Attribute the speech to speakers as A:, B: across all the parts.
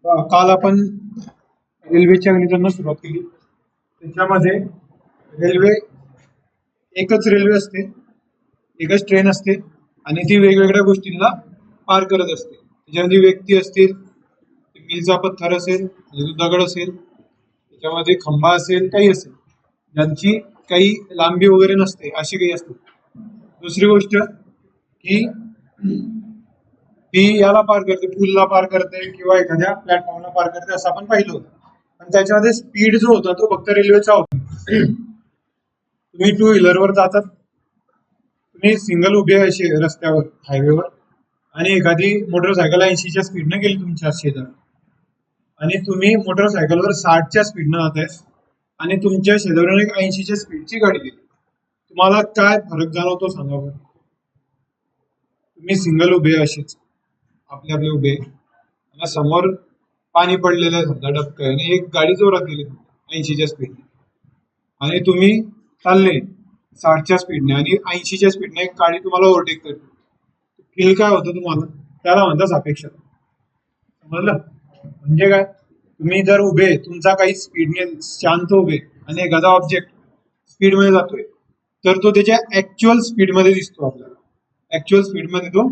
A: काल आपण रेल्वेच्या गणितांना सुरुवात केली. त्याच्यामध्ये रेल्वे एकच रेल्वे असते, एकच ट्रेन असते आणि ती वेगवेगळ्या गोष्टींना पार करत असते. त्याच्यामध्ये व्यक्ती असतील, मीलचा पत्थर असेल, दगड असेल, त्याच्यामध्ये खंबा असेल, काही असेल, ज्यांची काही लांबी वगैरे नसते, अशी काही असते. दुसरी गोष्ट की ती याला पार करते, पूलला पार करते किंवा एखाद्या प्लॅटफॉर्मला पार करते, असं आपण पाहिलं होतं. पण त्याच्यामध्ये स्पीड जो होता तो फक्त रेल्वेचा होता. तुम्ही टू व्हीलरवर जातात, तुम्ही सिंगल उभे असे रस्त्यावर हायवेवर आणि एखादी मोटरसायकल 80च्या स्पीडनं गेली तुमच्या शेजार आणि तुम्ही मोटरसायकलवर 60च्या स्पीडनं जाताय आणि तुमच्या शेजारून एक 80च्या स्पीडची गाडी गेली, तुम्हाला काय फरक जाणवतो सांगा बरं. तुम्ही सिंगल उभे असेच आपले आपले उभे आणि समोर पाणी पडलेलं आहे समजा डबकं आणि एक गाडी जोरात गेली 80च्या स्पीडने आणि तुम्ही चालले 60च्या स्पीडने आणि 80च्या स्पीडने एक गाडी तुम्हाला ओव्हरटेक करते. फील काय होतं तुम्हाला, त्याला म्हणतात सापेक्षता. समजलं म्हणजे काय, तुम्ही जर उभे तुमचा काही स्पीडने शांत उभे आणि एखादा ऑब्जेक्ट स्पीड मध्ये जातोय तर तो त्याच्या ऍक्च्युअल स्पीड मध्ये दिसतो आपल्याला. ऍक्च्युअल स्पीड मध्ये तो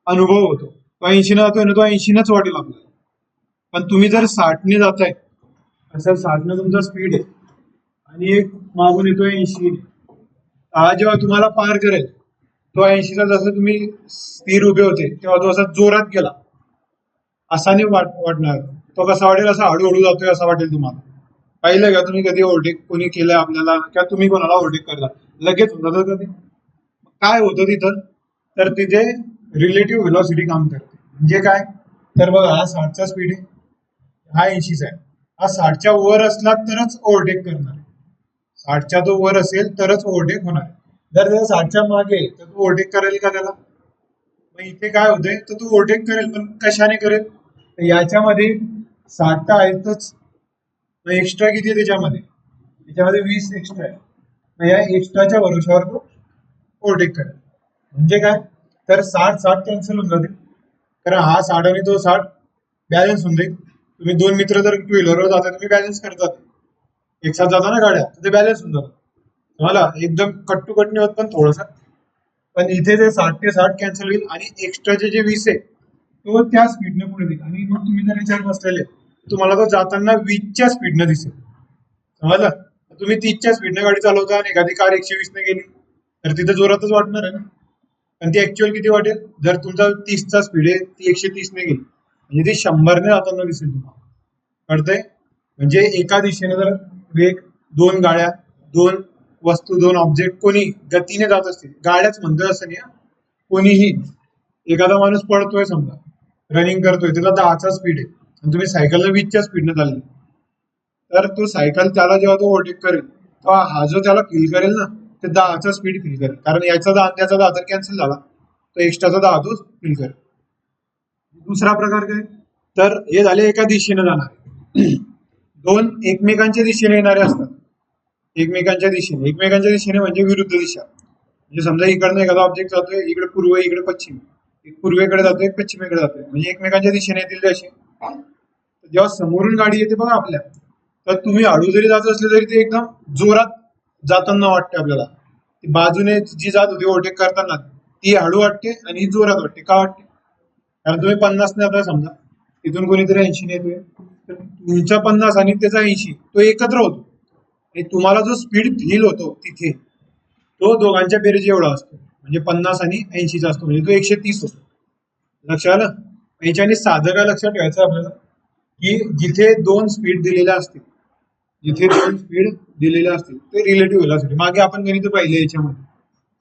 A: अनुभव होतो. तो 80 न जातोय ना, तो 80नच वाटेल आपल्याला. पण तुम्ही जर 60ने जाताय, असं 60 तुमचा स्पीड आहे आणि एक मागून येतोय 80, हा जेव्हा तुम्हाला पार करेल तो 80चा जसं तुम्ही स्थिर उभे होते तेव्हा तो असा जोरात गेला असा नाही वाटणार. तो कसा वाटेल, असा हळूहळू जातोय असं वाटेल तुम्हाला. पाहिलं का तुम्ही कधी ओव्हरटेक कोणी केलंय आपल्याला किंवा तुम्ही कोणाला ओव्हरटेक करता, लगेच होत जातं कधी. काय होतं तिथं, तर तिथे रिलेटिव्ह व्हेलॉसिटी काम करते. म्हणजे काय, तर बघा हा 60चा स्पीड आहे, हा 80चा आहे, हा 60च्या वर असला तरच ओव्हरटेक करणार आहे. 60च्या तो वर असेल तरच ओव्हरटेक होणार आहे. जर त्याला 60च्या मागे तर तो ओव्हरटेक करेल का त्याला. मग इथे काय होतंय, तर तो ओव्हरटेक करेल पण कशाने करेल, तर याच्यामध्ये 60 तर आहेतच, मग एक्स्ट्रा किती आहे त्याच्यामध्ये, त्याच्यामध्ये 20 एक्स्ट्रा आहे. मग या एक्स्ट्राच्या भरोशावर तो ओव्हरटेक करेल. म्हणजे काय, तर 60-60 कॅन्सल होऊन जाते, कारण हा 60 आणि तो 60 बॅलन्स होऊन जाईल. तुम्ही दोन मित्र जर टू व्हीलरवर जाता तुम्ही बॅलन्स करतात, एक साथ जाता ना गाड्या, तर ते बॅलन्स होऊन जातात. तुम्हाला एकदम कट टू कट नाही होत पण थोडंसं. पण इथे ते 60 ते 60 कॅन्सल होईल आणि एक्स्ट्राचे जे 20 आहे तो त्या स्पीडने पुढे देईल आणि मग तुम्ही जर विचार बसलेले तुम्हाला तो जाताना 20च्या स्पीडनं दिसेल. समजलं, तुम्ही 30च्या स्पीडने गाडी चालवता आणि एखादी कार 120 ने गेली तर तिथे जोरातच वाटणार आहे ना. आणि ती ऍक्च्युअल किती वाटेल, जर तुमचा 30चा स्पीड आहे ती 130 ने गेली म्हणजे ती 100ने जाताना दिसेल तुम्हाला. कळतंय, म्हणजे एका दिशेने जर वेग, दोन गाड्या, दोन वस्तू, दोन ऑब्जेक्ट कोणी गतीने जात असतील, गाड्याच म्हणतोय असं नाही, कोणीही, एखादा माणूस पळतोय समजा, रनिंग करतोय, त्याला 10चा स्पीड आहे आणि तुम्ही सायकलला 20च्या स्पीडने चालली, तर तो सायकल त्याला जेव्हा तो ओव्हरटेक करेल तेव्हा हा जो त्याला फील करेल ना, ते 10चा स्पीड फील करेल, कारण याचा 10 त्याचा 10 तर कॅन्सल झाला, तो एक्स्ट्राचा 10 तो फील करेल. दुसरा प्रकार काय, तर हे झाले एका दिशेने जाणारे. दोन एकमेकांच्या दिशेने येणारे असतात. एकमेकांच्या दिशेने म्हणजे विरुद्ध दिशा. म्हणजे समजा इकडनं एखादा ऑब्जेक्ट जातोय, इकडे पूर्व इकडे पश्चिम, एक पूर्वेकडे जातोय एक पश्चिमेकडे जातोय, म्हणजे एकमेकांच्या दिशेने येतील ते असे. जेव्हा समोरून गाडी येते बघा आपल्या, तर तुम्ही हळू जरी जात असले तरी ते एकदम जोरात जाताना वाटते आपल्याला. ती बाजूने जी जात होती ओव्हरटेक करताना ती हळू वाटते आणि ही जोरात वाटते. का वाटते, कारण तुम्ही 50 ने जाताय समजा, तिथून कोणीतरी 80 ने येतोय, तर तुमच्या 50 आणि त्याचा 80 तो एकत्र होतो आणि तुम्हाला जो स्पीड फील होतो तिथे तो दोघांच्या बेरीज एवढा असतो, म्हणजे 50 आणि 80चा असतो, म्हणजे तो 130 होतो. लक्षात आलं. याच्याने साधं काय लक्षात ठेवायचं आपल्याला, की जिथे दोन स्पीड दिलेल्या असतील, जिथे दोन स्पीड दिलेल्या असतील ते रिलेटिव्ह व्हेलॉसिटी. मागे आपण गणित पाहिले याच्यामध्ये,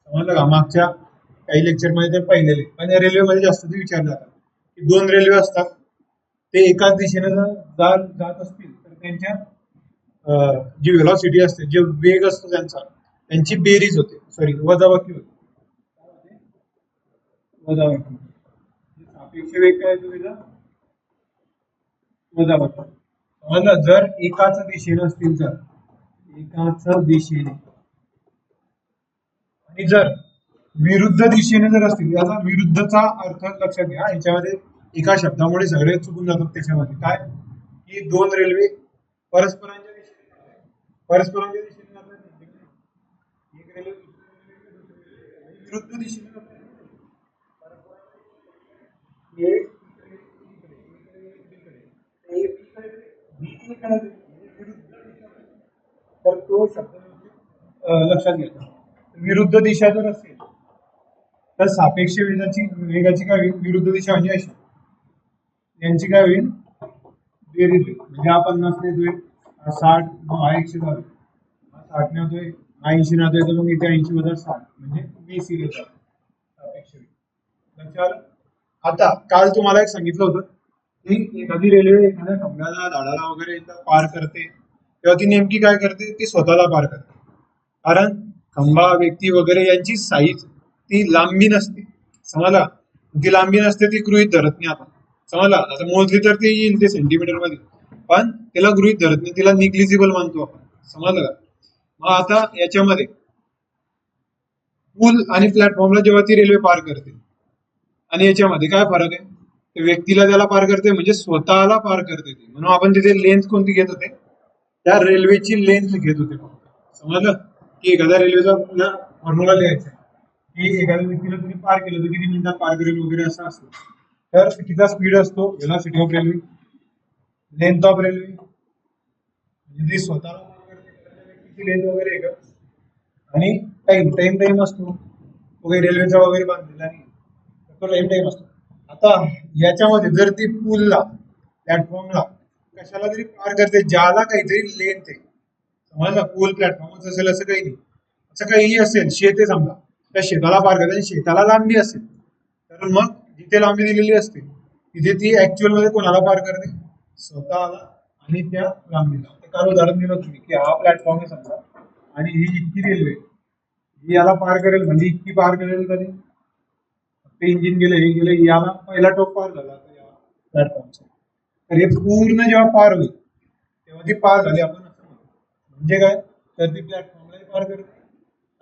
A: समजलं का, मागच्या काही लेक्चर मध्ये ते पाहिलेले, पण रेल्वेमध्ये जास्त ते विचारलं जातात की दोन रेल्वे असतात, ते एकाच दिशेने जात असतील तर त्यांच्या जी व्हेलॉसिटी असते, जे वेग असतो त्यांचा, त्यांची बेरीज होते, सॉरी वजाबाकी होते. वजाबाकी, सापेक्ष वेग काय येतो त्याचा, वजाबाकी. समजलं, जर एकाच दिशेने असतील तर एकाच दिशेने, आणि जर विरुद्ध दिशेने जर असतील, याचा विरुद्धचा अर्थ लक्षात घ्या. याच्यामध्ये एका शब्दामुळे सगळे चुकून जातात त्याच्यामध्ये. काय की दोन रेल्वे परस्परांच्या दिशेने परस्परांच्या दिशेने जातात. एक रेल्वे विरुद्ध दिशेने जातात. हे इकडे, इकडे, इकडे, हे इकडे, बी इकडे, विरुद्ध दिशा. तर तो शब्द लक्षात घ्यायचा. विरुद्ध दिशा जर असेल तर सापेक्ष वेगाची काय होईल, विरुद्ध दिशा म्हणजे अशी, यांची काय होईल बेरीज होईल. म्हणजे हा 50 ने होईल, हा 60, मग हा 110, हा 60 ने होतोय, हा 80 ने होतोय, तर मग इथे 80 वजा 60 म्हणजे 20 येईल सापेक्ष वेग. लक्षात आलं? आता काल तुम्हाला एक सांगितलं होतं की एखादी रेल्वे एखाद्या खंडाला झाडाला वगैरे इथं पार करते तेव्हा ती नेमकी काय करते, ती स्वतःला पार करते. कारण खंबा व्यक्ती वगैरे यांची साईज ती लांबी नसते, समजला. ती लांबी नसते, ती गृहीत धरत नाही. आता समजला, आता मोजली तर ते येईल ते सेंटीमीटर मध्ये, पण त्याला गृहीत धरत नाही, तिला निग्लिजिबल मानतो आपण. समजलं का? मग आता याच्यामध्ये पूल आणि प्लॅटफॉर्मला जेव्हा ती रेल्वे पार करते आणि याच्यामध्ये काय फरक आहे, ते व्यक्तीला त्याला पार करते म्हणजे स्वतःला पार करते ती. म्हणून आपण तिथे लेन्थ कोणती घेत होते, त्या रेल्वेची लेंथ घेत होते फक्त. समजलं की एखाद्या रेल्वेचा फॉर्म्युला लिहायचा की एखाद्या व्यक्तीला तुम्ही पार केलं तर किती मिनिटात पार करेल वगैरे असं असतं. तर कितीचा स्पीड असतो, velocity of railway, length of railway म्हणजे ती स्वतःला पार करते त्या व्यक्तीची लेंथ वगैरे आहे का, आणि टाइम टाइम टाइम असतो तो काही रेल्वेचा वगैरे बांधलेला नाही, तो टाइम टाइम असतो. आता याच्यामध्ये जर ती पूलला प्लॅटफॉर्मला कशाला तरी पार करते ज्याला काहीतरी लेंथ आहे, समजा पूल प्लॅटफॉर्मच असेल असं काही नाही, असं काहीही असेल, शेत आहे समजा, त्या शेताला पार करते आणि शेताला लांबी असेल, तर मग जिथे लांबी दिलेली असते तिथे ती ऍक्च्युअल मध्ये कोणाला पार करते, स्वतःला आणि त्या लांबीला. काल उदाहरण दिलं तुम्ही की हा प्लॅटफॉर्म आहे समजा आणि ही इतकी रेल्वे, ही याला पार करेल म्हणजे इतकी पार करेल कधी, फक्त इंजिन गेलं हे गेलं, याला पहिला टोक पार झाला या प्लॅटफॉर्मचा, तर हे पूर्ण जेव्हा पार होईल तेव्हा ती पार झाली आपण असं म्हणतो. म्हणजे काय, तर ती प्लॅटफॉर्मलाही पार करते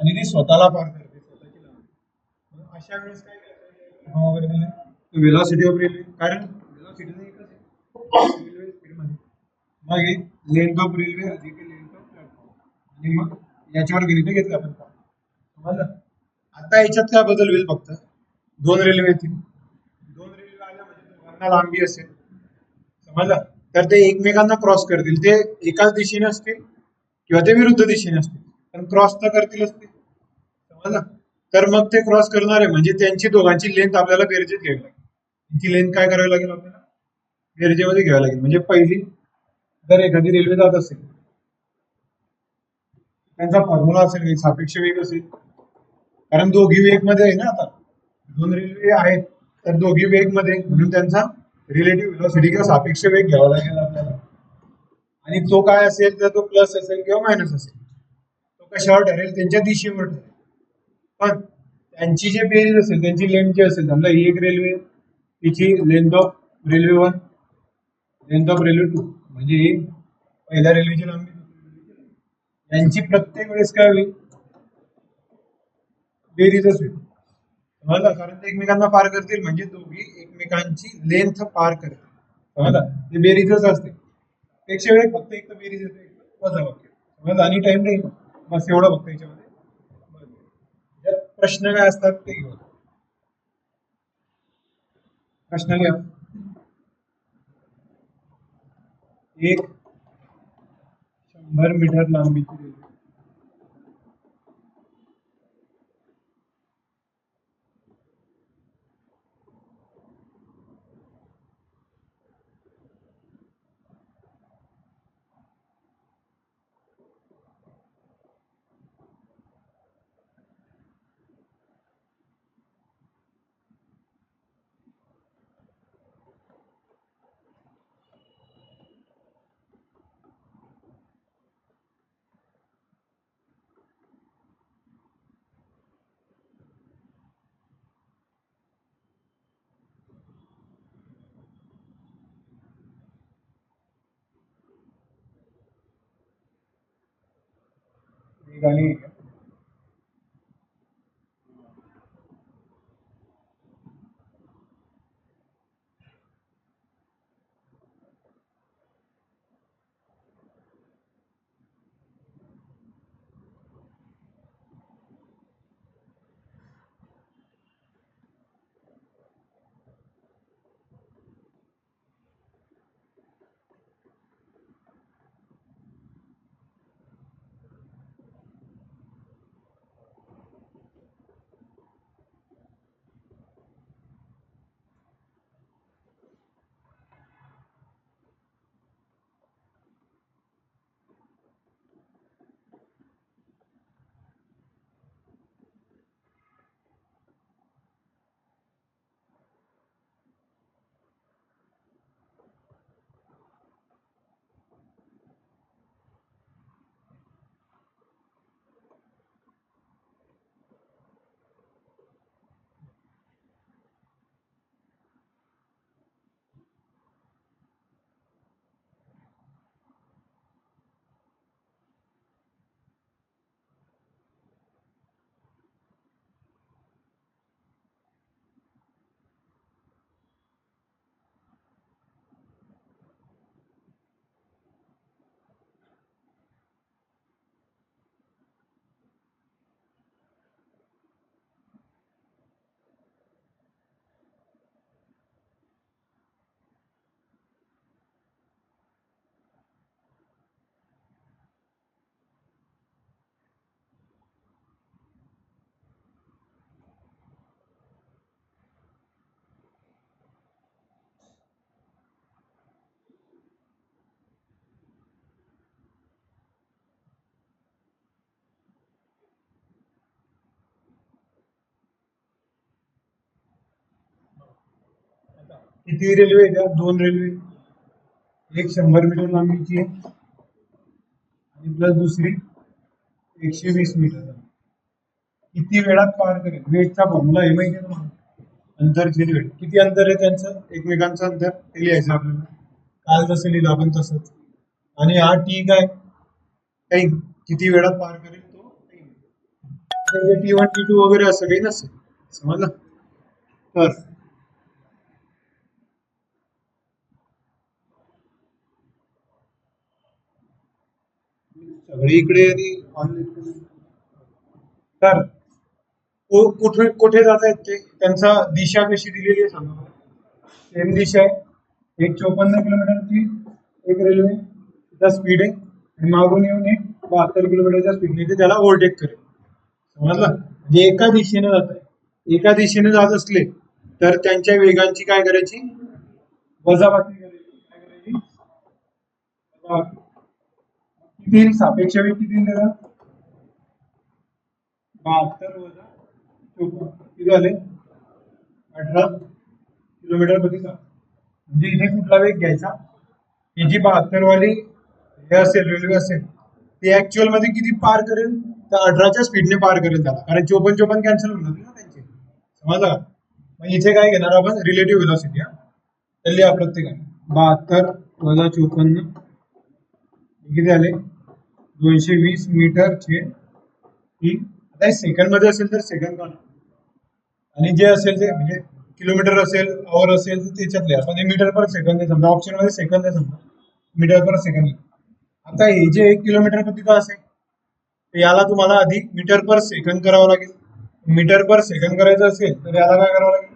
A: आणि ती स्वतःला पार करते, स्वतःची लांबी. अशा वेळेस काय करायचं वगैरे दिलं व्हेलॉसिटी ऑफ रेल्वे, कारण व्हेलॉसिटी एकच आहे रेल्वे स्पीड मध्ये. मग हे लेंथ ऑफ रेल्वे अधिक लेंथ ऑफ प्लॅटफॉर्म आणि मग याच्यावर गणित घेतलं आपण. समजलं? आता याच्यात काय बदल होईल, फक्त दोन रेल्वे येतील, दोन रेल्वे आल्या म्हणजे दोघांना लांबी असेल, समजलं, तर ते एकमेकांना क्रॉस करतील, ते एकाच दिशेने असतील किंवा ते विरुद्ध दिशेने असतील, पण क्रॉस तर करतीलच ते. समजलं? तर मग ते क्रॉस करणारे म्हणजे त्यांची दोघांची लेंथ आपल्याला बेरजेत घ्यावी लागेल. त्यांची लेंथ काय करावी लागेल आपल्याला, बेरजेमध्ये घ्यावी लागेल. म्हणजे पहिली, जर एखादी रेल्वे जात असेल त्यांचा फॉर्म्युला असेल सापेक्ष वेग असेल, कारण दोघी वेग मध्ये आहे ना, आता दोन रेल्वे आहेत तर दोघी वेग मध्ये, म्हणून त्यांचा रिलेटिव्ह व्हेलॉसिटी किंवा सापेक्ष वेग घ्यावा लागेल आपल्याला. आणि तो काय असेल, तर तो प्लस असेल किंवा मायनस असेल, तो कशावर ठरेल, त्यांच्या दिशेवर ठरेल. पण त्यांची जे बेरीज असेल, त्यांची लेंथ जी असेल, समजा ही एक रेल्वे, तिची length of railway 1, length of railway 2, म्हणजे ही पहिल्या रेल्वेची लांबी, यांची प्रत्येक वेळेस काय होईल, बेरीजच होईल. समजलं? कारण ते एकमेकांना पार करतील म्हणजे दोघी एकमेकांची लेंथ पार करतील. समजलं? ते बेरीजच असते. पेक्षा वेळ फक्त एक तर बेरीज येते, एक वजा वाक्य. समजलं? आणि टाइम नाही, बस एवढं फक्त याच्यामध्ये. त्यात प्रश्न काय असतात ते घेऊ. प्रश्न लिहा. एक 100 मीटर लांबीची रेल्वे वेगाने किती रेल्वे आहे त्या? दोन रेल्वे. एक 100 मीटर लांबीची आहे आणि प्लस दुसरी 120 मीटर. किती वेळात पार करेल? वेगचा फॉर्म्युला आहे माहिती आहे तुम्हाला? अंतरचे वेळ. किती अंतर आहे त्यांचं एकमेकांचं अंतर ते लिहायचं आपल्याला. काल जसं लिहिलं आपण तसंच. आणि हा टी काय? टाइम. किती वेळात पार करेल तो टाइम. T1 T2 वगैरे असं काही नसेल. समजलं? तर सगळीकडे आणि online. तर कुठे कुठे जात आहेत ते? त्यांचा दिशा कशी दिलेली आहे सांगा मला. सेम दिशा आहे. एक 54 किलोमीटरची एक रेल्वे त्याचा स्पीड आहे आणि मागून येऊन एक 72 किलोमीटरच्या स्पीडने ते त्याला ओव्हरटेक करेल. समजलं? म्हणजे एका दिशेने जात आहे. एका दिशेने जात असले तर त्यांच्या वेगांची काय करायची? वजाबाकी करायची. काय करायची? वजाबाकी. किती येईल? सापेक्ष वेग किती येईल त्याला? 72 वजा 54 किती झाले? 18 किलोमीटर प्रति तास. म्हणजे इथे कुठला वेग घ्यायचा? ही जी 72 वाली हे असेल रेल्वे असेल ती ऍक्च्युअल मध्ये किती पार करेल? तर 18च्या स्पीडने पार करेल त्याला, कारण 54 कॅन्सल होऊन जातील ना त्यांचे. समजलं का? मग इथे काय घेणार आपण? Relative velocity. हा तर लिहा प्रत्येकाने. 72 वजा 54 किती आले? 220 मीटर ही. आता सेकंड मध्ये असेल तर सेकंड काढा आणि जे असेल ते म्हणजे किलोमीटर असेल आवर असेल तर त्याच्यात लिहा. पण मीटर पर सेकंद आहे समजा, ऑप्शन मध्ये सेकंद आहे समजा, मीटर पर सेकंद. आता हे जे 1 किलोमीटर प्रति तास आहे तर याला तुम्हाला आधी मीटर पर सेकंद करावं लागेल. मीटर पर सेकंद करायचं असेल तर याला काय करावं लागेल?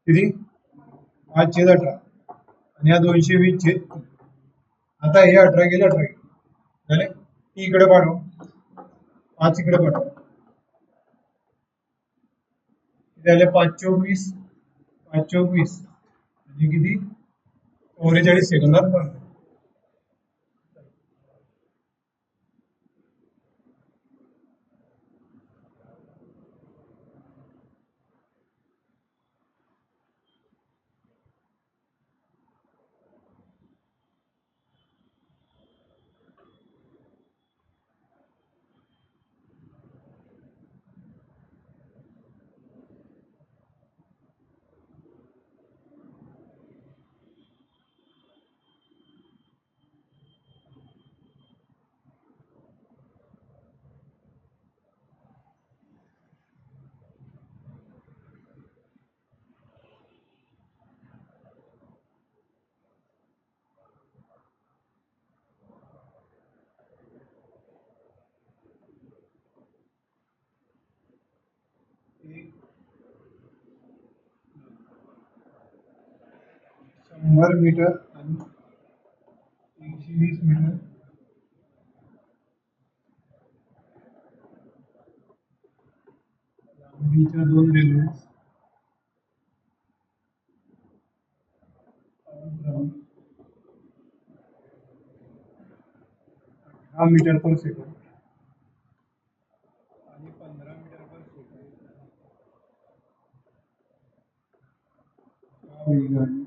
A: किती? 5/18 आणि या 220 आता हे 18 गेले 18 गेले झाले. ती इकडे पाठव, 5 इकडे पाठव. झाले 5 चोक 20 म्हणजे किती? 44 सेकंदात पार. एक 100 मीटर आणि 120 मीटर लांबीच्या दोन रेल्वे 10 मीटर पर सेकंद आणि 15 मीटर पर सेकंद वेगाने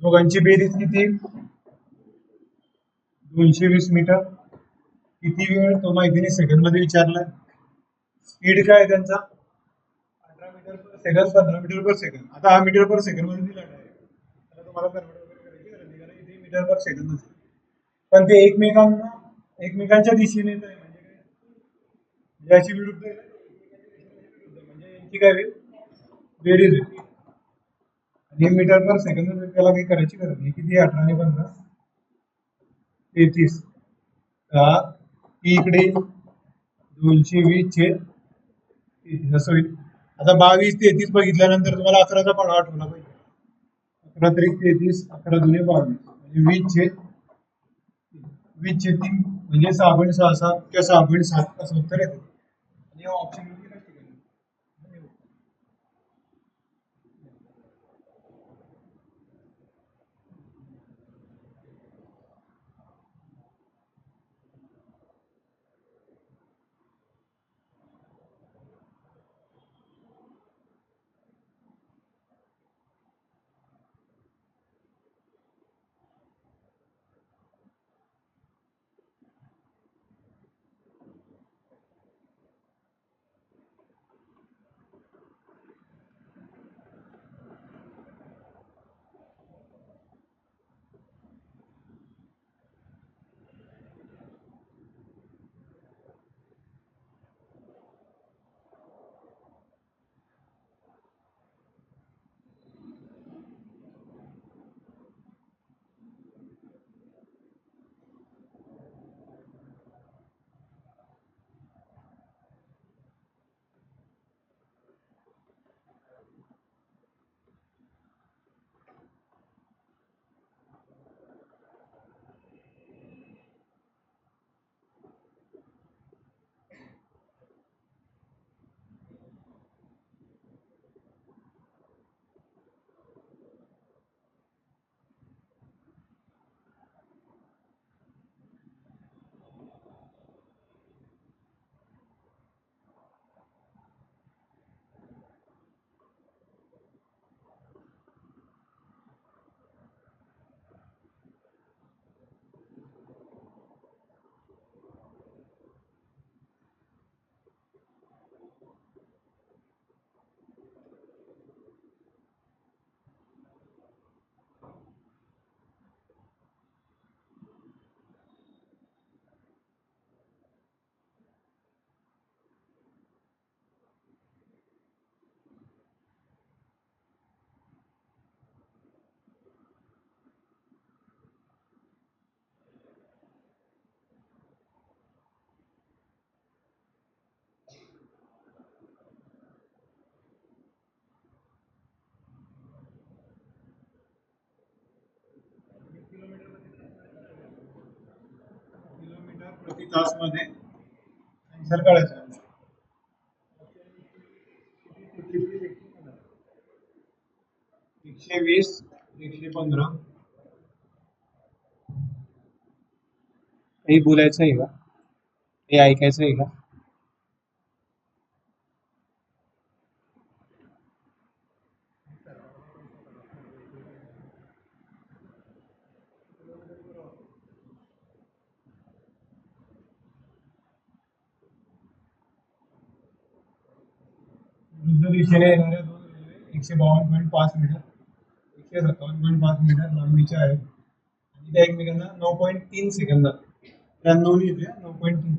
A: दोघांची बेरीज किती? 220 मीटर. किती वेळ? तो माहिती नाही, सेकंड मध्ये विचारलाय. स्पीड काय आहे त्यांचा? 18 मीटर पर सेकंड, 15 मीटर पर सेकंड. आता हा मीटर पर सेकंड मध्ये दिला आहे, आता तुम्हाला कन्वर्ट वगैरे करायची गरज नाही, कारण इथे मीटर पर सेकंड असेल. पण ते एकमेकांच्या दिशेने येत आहे, म्हणजे याची विरुद्ध आहे ना, म्हणजे यांची काय होईल? बेरीज होईल. आणि मीटर पर सेकंद त्याला काही करायची गरज नाही. किती? 18 आणि 15 33. इकडे 220 चे 33 असं होईल. आता 22 33 बघितल्यानंतर तुम्हाला 11चा पाढा आठवला पाहिजे. 11 त्रिक 33, 11 दुने 22, म्हणजे 20 चे 3 म्हणजे 6.66 किंवा 6.7 असं उत्तर येतं. आणि ऑप्शन किलोमीटर प्रति तास मध्ये आन्सर काढायचा. 120, 115. काही बोलायचं आहे का? हे ऐकायचं आहे का? विरुद्ध दिशेने येणाऱ्या दोन रेल्वे 152.5 मीटर, 157.5 मीटर लांबीच्या आहेत आणि त्या एकमेकांना 9.3 सेकंदात, 93 येते, 9.3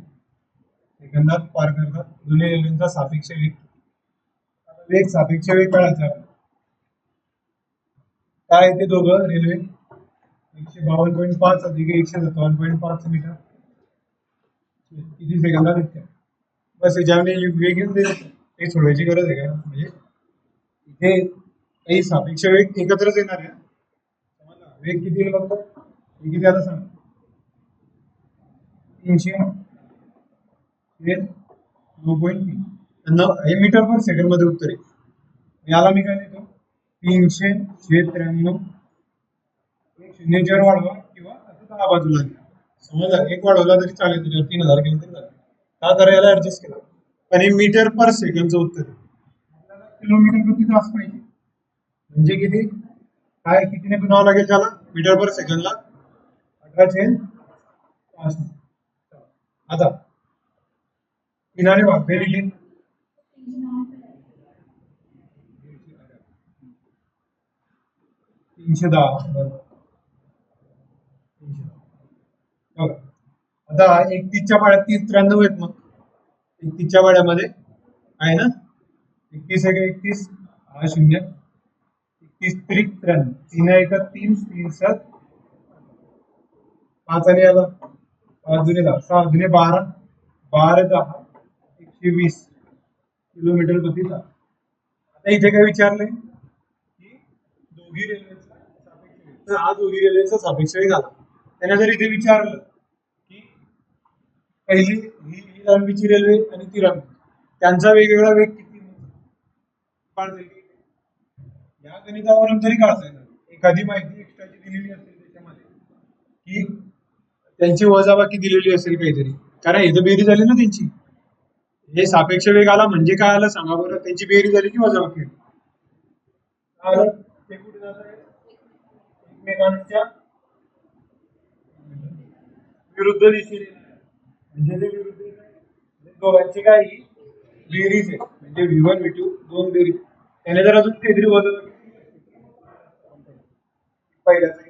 A: सेकंदात पार करतात. दोन्ही रेल्वेंचा सापेक्ष वेग. वेग सापेक्ष वेग कळायचा काय? ते दोघं रेल्वे 152.5 अधिक 157.5 मीटर किती सेकंदात येते? बस याच्यामध्ये वेग येऊन दे, ते सोडवायची गरज आहे का? म्हणजे इथे काही सापेक्ष वेग एकत्रच येणार आहे. वेग किती आहे बघतो? किती आता सांग. 300 9.3 हे मीटर पर सेकंड मध्ये उत्तर आहे. याला मी काय देतो? 300/93. एक शून्य चार वाढवा किंवा असं 10 बाजूला घ्या. समजा एक वाढवला तरी चालेल, त्याच्यावर 3000 केलं तरी चालेल. का करायला ऍडजस्ट केला? पण हे मीटर पर सेकंडचं उत्तर आहे. आपल्याला किलोमीटर प्रति तास पाहिजे, म्हणजे किती? काय कितीने गुणावं लागेल त्याला मीटर पर सेकंदला? 18/5. आता किनारे भाग बेरीज 310 बरोबर 310. बघा आता 31च्या पाड्यात 30 93 आहेत मग 31च्या पाड्यामध्ये आहे ना 31 आहे का 31 हा शून्य 31 त्रिक 93 तीन एक 3 3 7 पाच आणि आला 5 दुने 10 6 दुने 12 12 10 120 किलोमीटर प्रति तास. आता इथे काय विचारलंय की दोघी रेल्वेचा सापेक्ष वेग तर हा दोघी रेल्वेचा सापेक्ष वेग आला त्याने जर इथे विचारलं की पहिली ही लांबीची रेल्वे आणि ती लांबी त्यांचा वेगवेगळा वेग किती काढता येईल या गणितावरून तरी काढता येणार एखादी माहिती एक्स्ट्राची दिलेली असेल त्याच्यामध्ये की त्यांची वजाबाकी दिलेली असेल काहीतरी कारण इथं बेरीज झाली ना त्यांची हे सापेक्ष वेग आला म्हणजे काय आलं सांगा बरं त्यांची बेरीज झाली की वजाबाकी आलं ते कुठे जात आहे एकमेकांच्या विरुद्ध दिशेने म्हणजे ते विरुद्ध दोघांची काय ही बेरीज आहे म्हणजे V1 V2 दोन बेरीज त्याने जर अजून काहीतरी वजाबाकी पहिल्याचा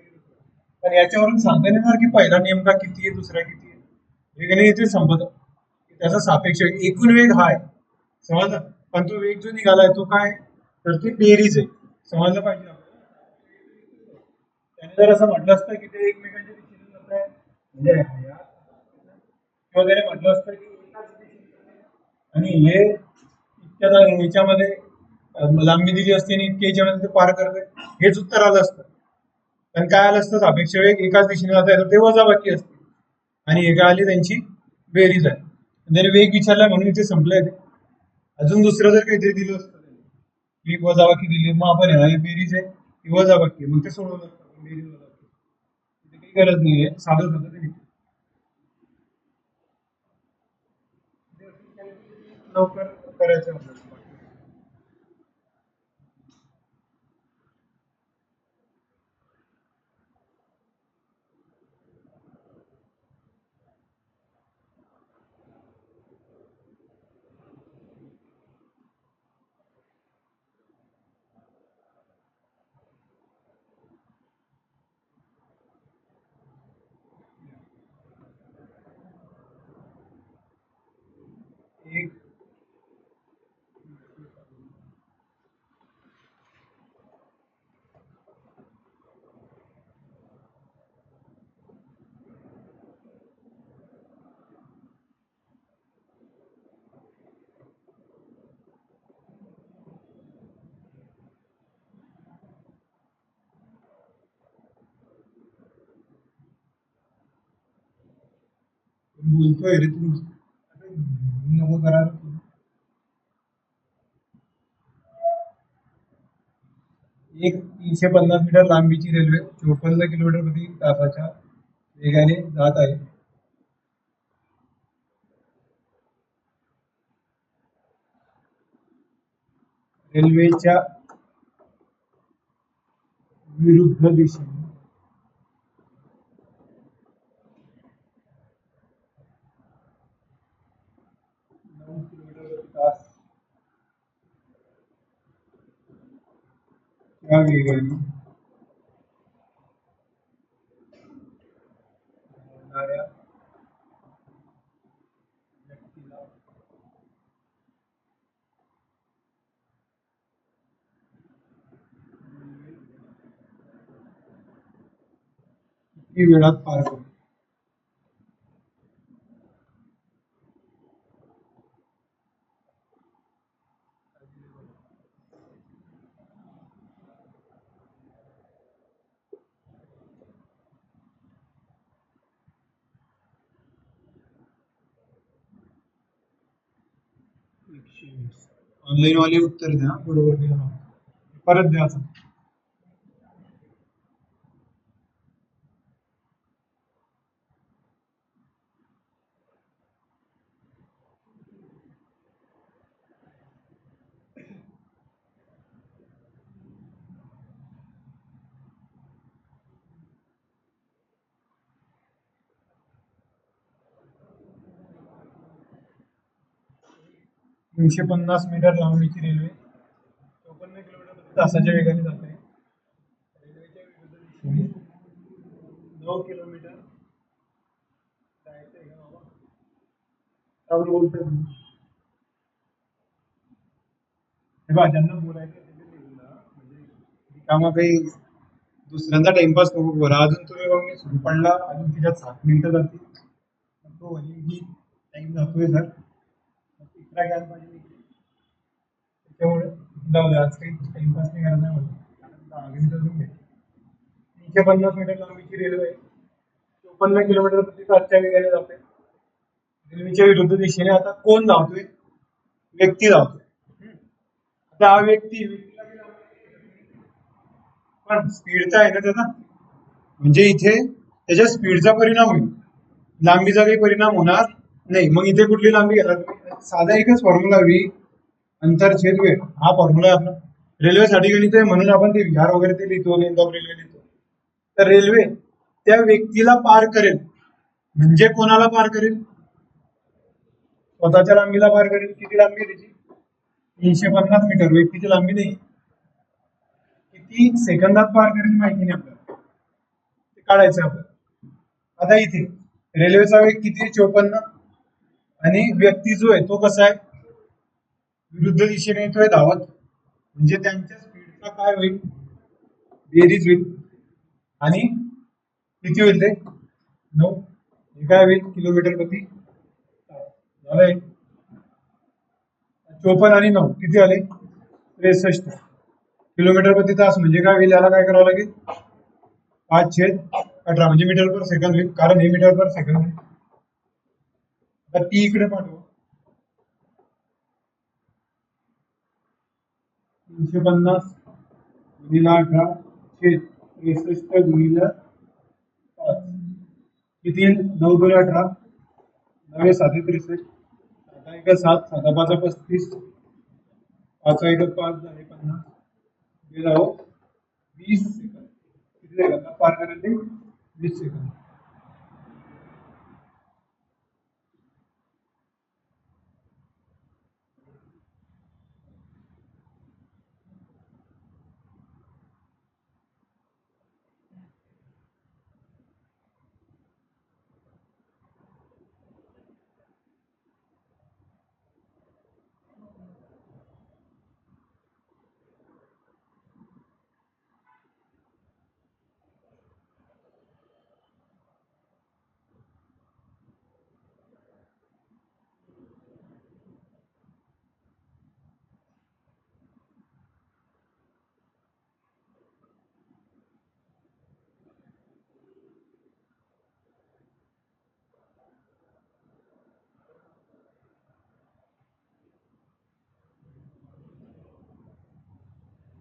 A: पण याच्यावरून सांगता येणार की पहिला नेमका किती आहे दुसरा किती आहे हे नाही इथे संपत त्याचा सापेक्ष वेग एकूण वेग हा आहे समजलं पण तो वेग जो निघालाय तो काय तर ते बेरीज आहे समजलं पाहिजे त्याने जर असं म्हटलं असतं की ते एकमेकांच्या दिशेने जात आहे म्हणजे किंवा त्याने म्हटलं असतं की एकाच दिशेने आणि हे इतक्या ह्याच्यामध्ये लांबी दिली असते आणि इतक्या ह्याच्यामध्ये ते पार करते हेच उत्तर आलं असतं पण काय आलं असतं सापेक्ष वेग एकाच दिशेने जात आहे तर ते वजाबाकी असते आणि एका आली त्यांची बेरीज आहे जरी वेग विचारला म्हणून इथे संपलंय ते अजून दुसरं जर काहीतरी दिलं असतं वेग वजाबाकी दिली मग आपण हे बेरीज आहे ती वजाबाकी मग ते सोडवलं असतं बेरीज वजाबाकी तिथे काही गरज नाहीये साधं साधं ते लवकर करायचं होतं एक बोलतोय रे तू नको करा एक 350 मीटर लांबीची रेल्वे 54 किलोमीटर प्रति तासाच्या वेगाने जात आहे रेल्वेच्या विरुद्ध दिशेने 9 किलोमीटर प्रति तास या वेगाने धावणाऱ्या व्यक्तीला किती वेळात पार करू 120 ऑनलाईन वाले उत्तर द्या बरोबर द्या परत द्या असं. 350 मीटर लांबीची रेल्वे 54 किलोमीटर तासाच्या वेगाने जाते. रेल्वेच्या विरुद्ध दिशेने 9 किलोमीटर जायचंय का बाबा? त्यावर बोलतोय तुम्ही. हे बघा, ज्यांना बोलायचं ते लिहून म्हणजे कामा काही दुसऱ्यांचा टाइमपास नको करा. अजून तुम्ही बघ मी सुरू पडला, अजून तिच्यात 7 मिनिटं जातील. तो म्हणजे की टाइम जातोय सर, तिसरा घ्यायला पाहिजे त्याच्यामुळे जाऊ द्या, आज काही टाइमपास नाही करायचा मला, कारण 10 मिनिटं अजून घ्या. 350 मीटर लांबीची रेल्वे 54 किलोमीटर प्रति तासच्या वेगाने जाते. रेल्वेच्या विरुद्ध दिशेने आता कोण धावतोय? व्यक्ती धावतोय. आता हा व्यक्तीला पण स्पीडचा आहे ना त्याचा, म्हणजे इथे त्याच्या स्पीडचा परिणाम होईल, लांबीचा काही परिणाम होणार नाही. मग इथे कुठली लांबी घेणार? साधा एकच फॉर्म्युला व्ही अंतर छेद वेळ, हा फॉर्म्युला आपला रेल्वेसाठी गणित आहे, म्हणून आपण ते विहार वगैरे ते लिहितो, लेंथ ऑफ रेल्वे लिहितो. तर रेल्वे त्या व्यक्तीला पार करेल, म्हणजे कोणाला पार करेल? स्वतःच्या लांबीला पार करेल. किती लांबी आहे त्याची? 350 मीटर. व्यक्तीची लांबी नाही. किती सेकंदात पार करेल माहिती नाही आपल्याला, ते काढायचं आपल्याला. आता इथे रेल्वेचा वेग किती आहे? 54. आणि व्यक्ती जो आहे तो कसा आहे? विरुद्ध दिशेने येतोय धावत, म्हणजे त्यांच्या स्पीडचा काय होईल? बेरीज होईल. आणि किती होईल ते? 9. हे काय होईल? किलोमीटर प्रति झालंय. 54 आणि 9 किती आले? 63 किलोमीटर प्रति तास. म्हणजे काय होईल? याला काय करावं लागेल? 5/18 म्हणजे मीटर पर सेकंद होईल, कारण हे मीटर पर सेकंद आहे. आता टी इकडे पाठवा. 350 गुणिले 18 छेद 63 गुणिले 5 किती येईल? 9 2 18, 9 7 63, 7 7, 7 5 35, 5 1 5 झाले 50, गेला हो 20 सेकंद. किती सेकंद पार करायला ते? 20 सेकंद.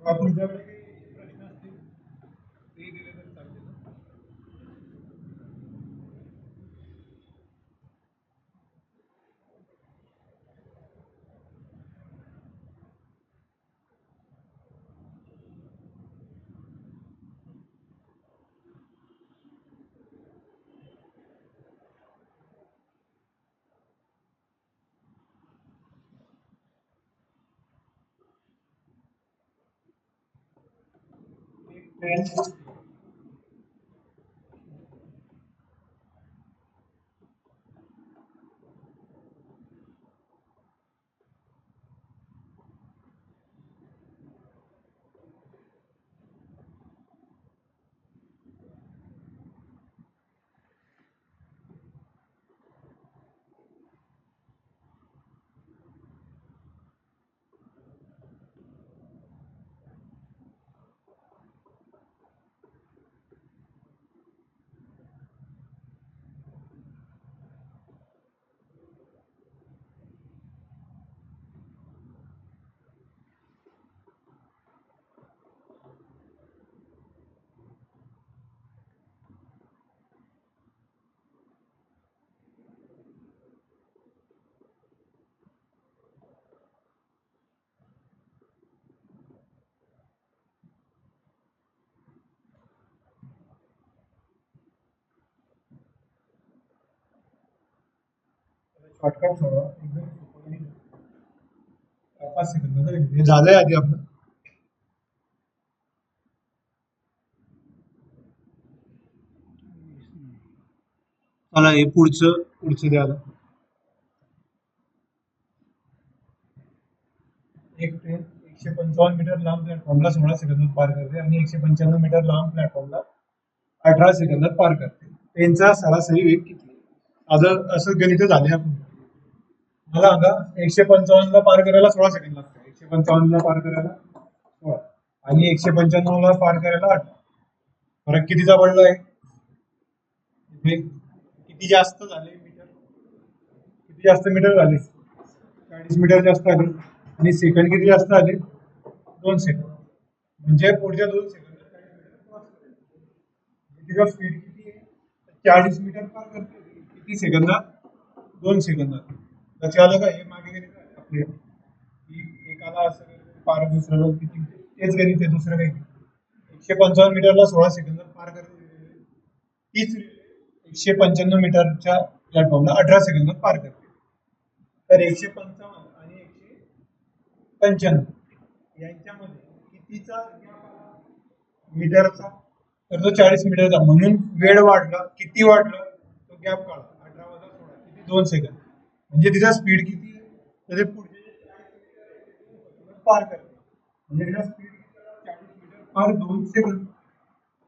A: तुमच्याकडे काही प्रश्न असतील ते दिले तर चालतील. ट्रेन शॉर्टकट सोडवा एकदम सोपं. 5 सेकंद हे झालंय आधी आपलं. चला हे पुढचं द्या. एक ट्रेन 155 मीटर लांब प्लॅटफॉर्मला 16 सेकंदात पार करते आणि 195 मीटर लांब प्लॅटफॉर्मला 18 सेकंदात पार करते. ट्रेनचा सरासरी वेग किती? असं गणित झाले आपण. मला सांगा 155 ला पार करायला 16 सेकंद लागतात. 155 ला पार करायला 16 आणि 195 ला पार करायला 8. फरक कितीचा पडलाय? इथे किती जास्त झाले मीटर? किती जास्त मीटर झाले? 40 मीटर जास्त आले. आणि सेकंद किती जास्त आले? 2 सेकंद. म्हणजे पुढच्या 2 सेकंदात 40 मीटर क्रॉस करेल. तिचा स्पीड किती आहे? 40 मीटर पार करते. किती सेकंदात? 2 सेकंदात. लक्षात आलं का? हे मागे गणित आहे आपले की एकाला असं पार दुसऱ्याला किती, तेच गणित आहे, दुसरं काही. 155 मीटरला 16 सेकंदात पार करते. तीच 195 मीटरच्या प्लॅटफॉर्मला 18 सेकंदात पार करते. तर 155 आणि 195 यांच्यामध्ये कितीचा गॅप आला? मीटरचा. तर तो 40 मीटरचा. म्हणून वेळ वाढला. किती वाढला? तो गॅप काढा. 18 वजा 16 किती? 2 सेकंद. म्हणजे तिचा स्पीड किती आहे? तर ते पुढचे 40 मीटर पार करते. म्हणजे तिचा स्पीड 40 मीटर पार 2 सेकंद.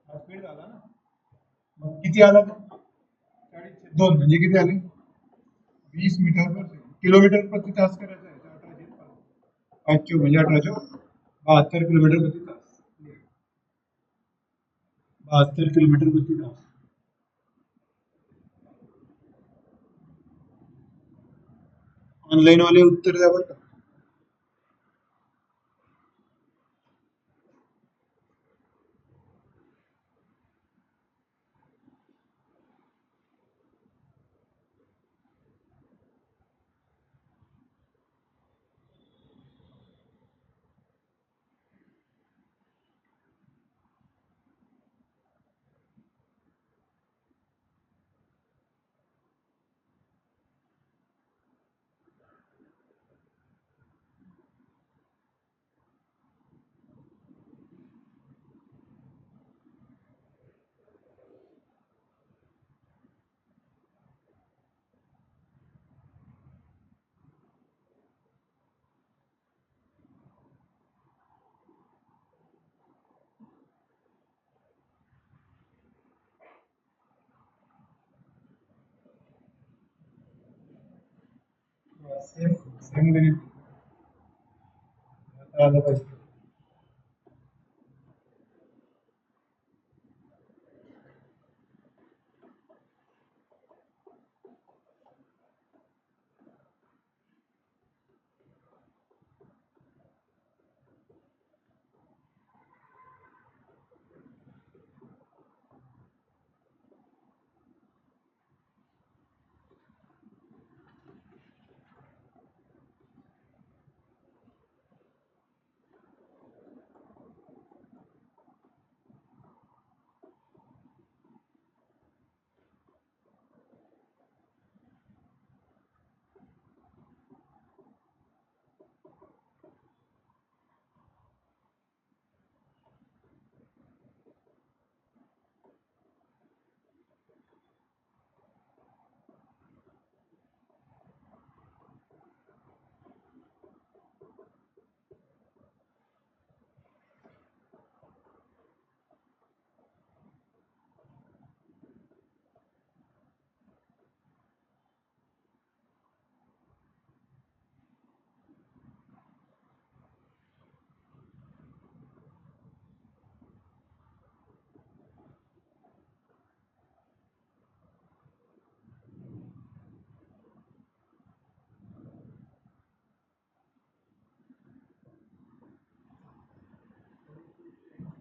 A: हा स्पीड झाला ना. मग किती आला तो? 40/2 म्हणजे किती आले? 20 मीटर पर सेकंड. किलोमीटर प्रति तास करायचं आहे. 18 म्हणजे 72 किलोमीटर प्रति तास. 72 किलोमीटर प्रति तास. ऑनलाईन वाले उत्तर द्या बरं का. सेम सेम गणित आलं पाहिजे.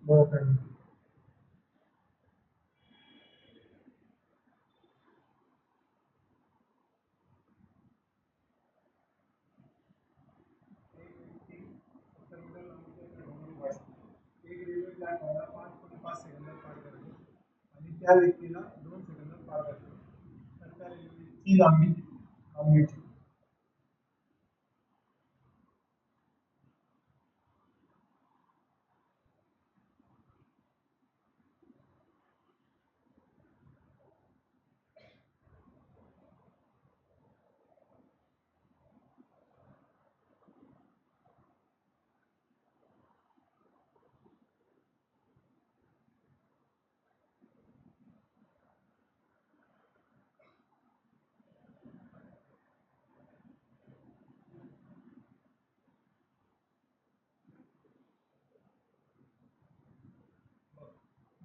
A: बरं. एक रेल्वे प्लॅटफॉर्मला 5.5 सेकंदात पार करते आणि त्या व्यक्तीला 2 सेकंदात पार करते. तर त्या रेल्वेची लांबी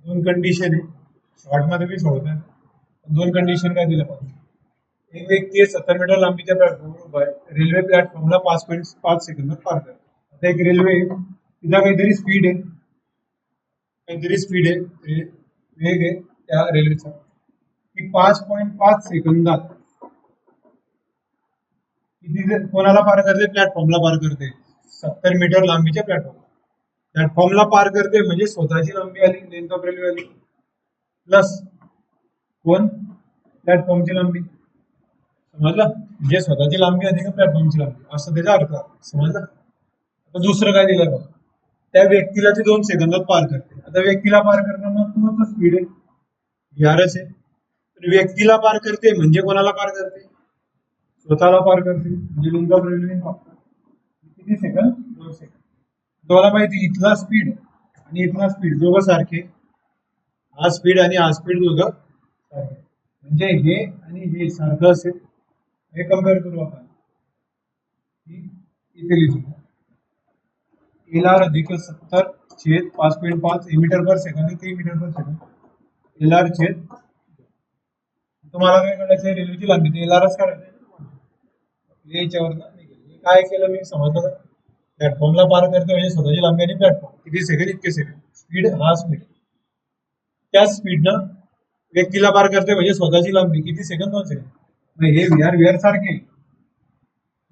A: दोन कंडिशन आहे, शॉर्ट मध्ये मी सोडतोय. दोन कंडिशन काय दिल्या पाहिजे? एक व्यक्ती आहे 70 मीटर लांबीच्या प्लॅटफॉर्मवर उभा आहे, रेल्वे प्लॅटफॉर्मला 5.5 सेकंदात पार करते. आता एक रेल्वे तिचा काहीतरी स्पीड आहे, वेग आहे त्या रेल्वेचा, की 5.5 सेकंदात किती कोणाला पार करते? प्लॅटफॉर्मला पार करते. 70 मीटर लांबीच्या प्लॅटफॉर्मला पार करते, म्हणजे स्वतःची लांबी आली, लेंथ ऑफ रेल्वे आली, प्लस कोण? प्लॅटफॉर्मची लांबी. समजलं? म्हणजे स्वतःची लांबी अधिक प्लॅटफॉर्मची लांबी, असं त्याचा अर्थ. समजलं? आता दुसरं काय दिलं बघ, त्या व्यक्तीला ते 2 सेकंदात पार करते. आता व्यक्तीला पार करताना तोच स्पीड आहे, VRS आहे. तर व्यक्तीला पार करते म्हणजे कोणाला पार करते? स्वतःला पार करते, म्हणजे लेंथ ऑफ रेल्वे किती सेकंद? 2 सेकंद. तुम्हाला माहिती इथला स्पीड आणि इथला स्पीड दोघं सारखे, हा स्पीड आणि हा स्पीड दोघं सारखे, म्हणजे हे आणि हे सारखं असेल. हे कम्पेअर करू आपण, इथे लिहू LR अधिक 70 छेद 5.5 मीटर पर सेकंद, 3 मीटर पर सेकंद, LR छेद. तुम्हाला काय काढायचं आहे? रेल्वेची लांबी, ते LRच काढायचं आहे. याच्यावर काय केलं मी, समजलं का? प्लॅटफॉर्मला पार करते म्हणजे स्वतःची लांबी आणि प्लॅटफॉर्म किती सेकंद, इतके सेकंद. स्पीड, हा स्पीड. त्या स्पीडनं व्यक्तीला पार करते म्हणजे स्वतःची लांबी किती सेकंद? 2 सेकंद. हे व्हीआर सारखे,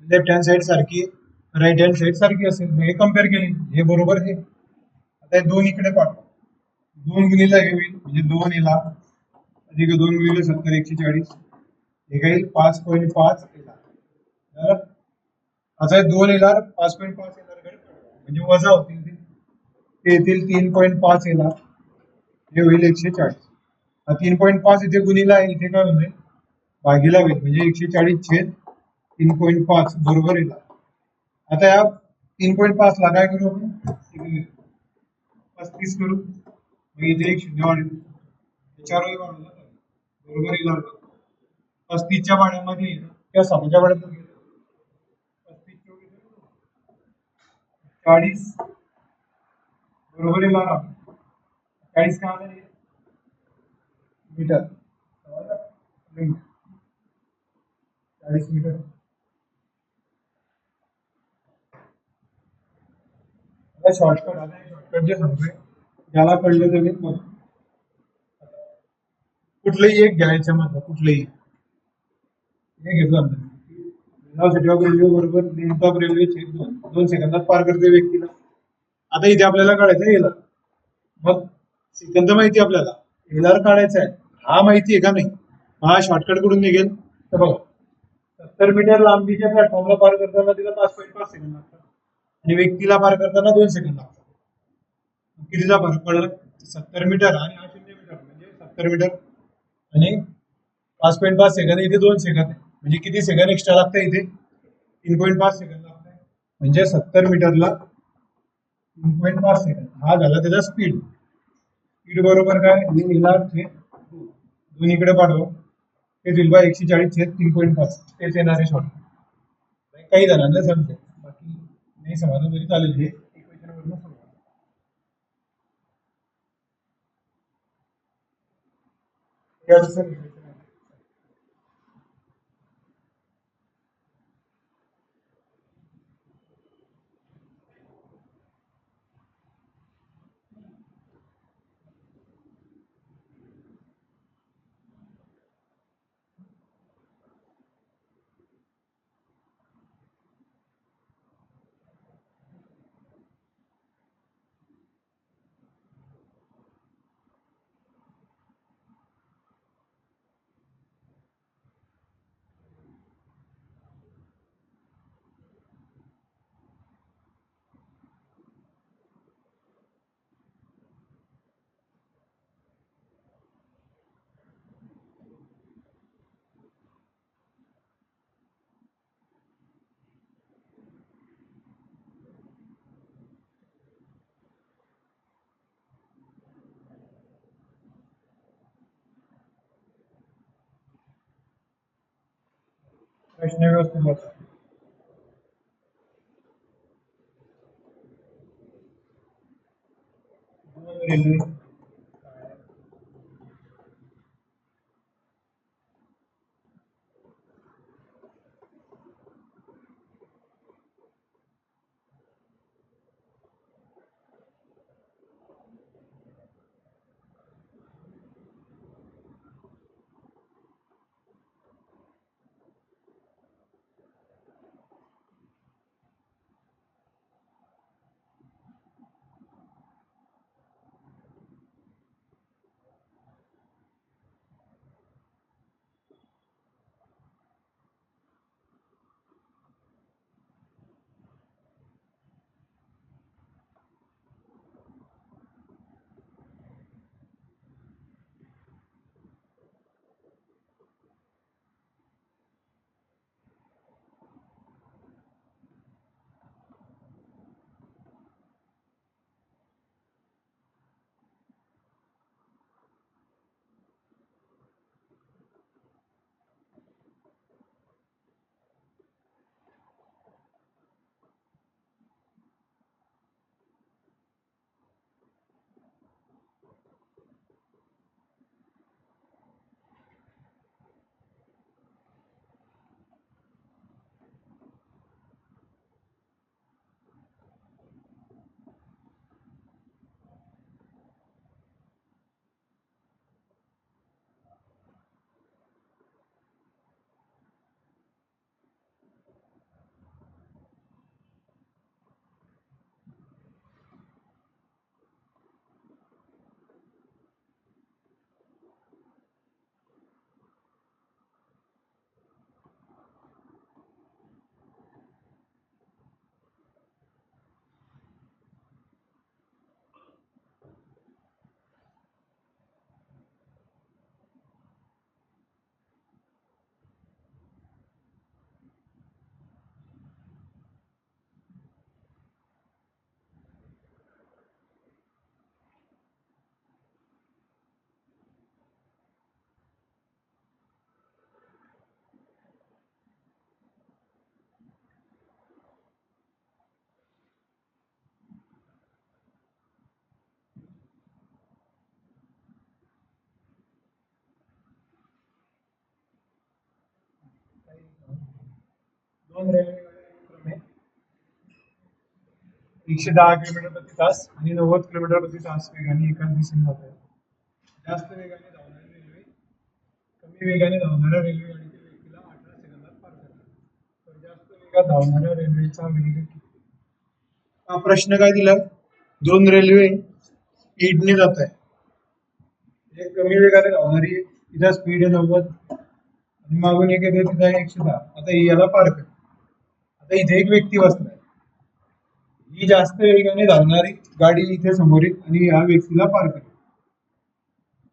A: लेफ्ट हँड साईड सारखी, राईट हँड साईड सारखी असेल. हे कम्पेअर केले, हे बरोबर हे. आता हे 2 इकडे पाठवा, 2 गुणिला हे होईल, म्हणजे 2 LR अधिक 2 गुणिले 70 140, हे काही 5.5 LR. आता 2 LR 5.5 LR कडे म्हणजे वजा होतील ते येतील 3.5 LR, हे होईल 140. 3.5 इथे गुणिला आहे, इथे काय होईल? भागीला होईल, म्हणजे 140 छेद 3.5 बरोबर येईल. आता या 3.5 ला काय करू आपण? 35 करू, मग इथे एक शून्य वाढेल, त्याच्यावरही वाढवलं बरोबर येईल. 35च्या पाड्यामध्ये किंवा 7च्या पाड्यात 35 40 बरोबर येईल. 40 का आलं मीटर, 40 मीटर. शॉर्टकट, आता शॉर्टकट जे सांगतोय ज्याला कळलं त्याने मग कुठलंही एक घ्यायचं, मधलं कुठलंही हे घेतलं. रेल्वे बरोबर लेंथ ऑफ रेल्वे 2 सेकंदात पार करते व्यक्तीला. आता इथे आपल्याला काढायचं आहे LR, मग सेकंद माहिती आपल्याला, LR काढायचा आहे, हा माहिती आहे का नाही? हा शॉर्टकट कडून निघेल. तर बघा, 70 मीटर लांबीच्या प्लॅटफॉर्मला पार करताना तिला 5.5 सेकंद लागतात आणि व्यक्तीला पार करताना 2 सेकंद लागतात. कितीचा फरक पडला? 70 मीटर आणि हा 0 मीटर, म्हणजे 70 मीटर आणि 5.5 सेकंद, इथे 2 सेकंद, म्हणजे किती सेकंद एक्स्ट्रा लागतं? इथे 3.5 सेकंद लागतं. म्हणजे 70 मीटरला 3.5 सेकंद, हा झाला त्याचा स्पीड. स्पीड बरोबर काय? LR छेद 2 इकडे पाठवा, ते दिल 140 छेद 3.5, तेच येणारे शॉर्ट. काही जणांना समजेल, बाकी नाही समजलं तरी चालेल. हे इक्वेशन वरून सोडवा. प्रश्न व्यवस्थित बघा. रेल्वे दोन रेल्वे गाड्या 110 किलोमीटर प्रति तास आणि 90 किलोमीटर प्रति तास वेगाने एकाच दिशेने जात आहे. जास्त वेगाने धावणारी रेल्वे कमी वेगाने धावणाऱ्या रेल्वे गाडीतील व्यक्तीला 18 सेकंदात पार करते. तर जास्त वेगात धावणाऱ्या रेल्वेचा वेग किती? हा प्रश्न काय दिला? दोन रेल्वे स्पीडने जात आहे. एक कमी वेगाने धावणारी आहे, तिचा स्पीड आहे 90 आणि मागून एक येते तिचा 110. आता याला पार कर. आता इथे एक व्यक्ती बसलाय, ही जास्त वेगाने धावणारी गाडी इथे समोर येईल आणि या व्यक्तीला पार करते.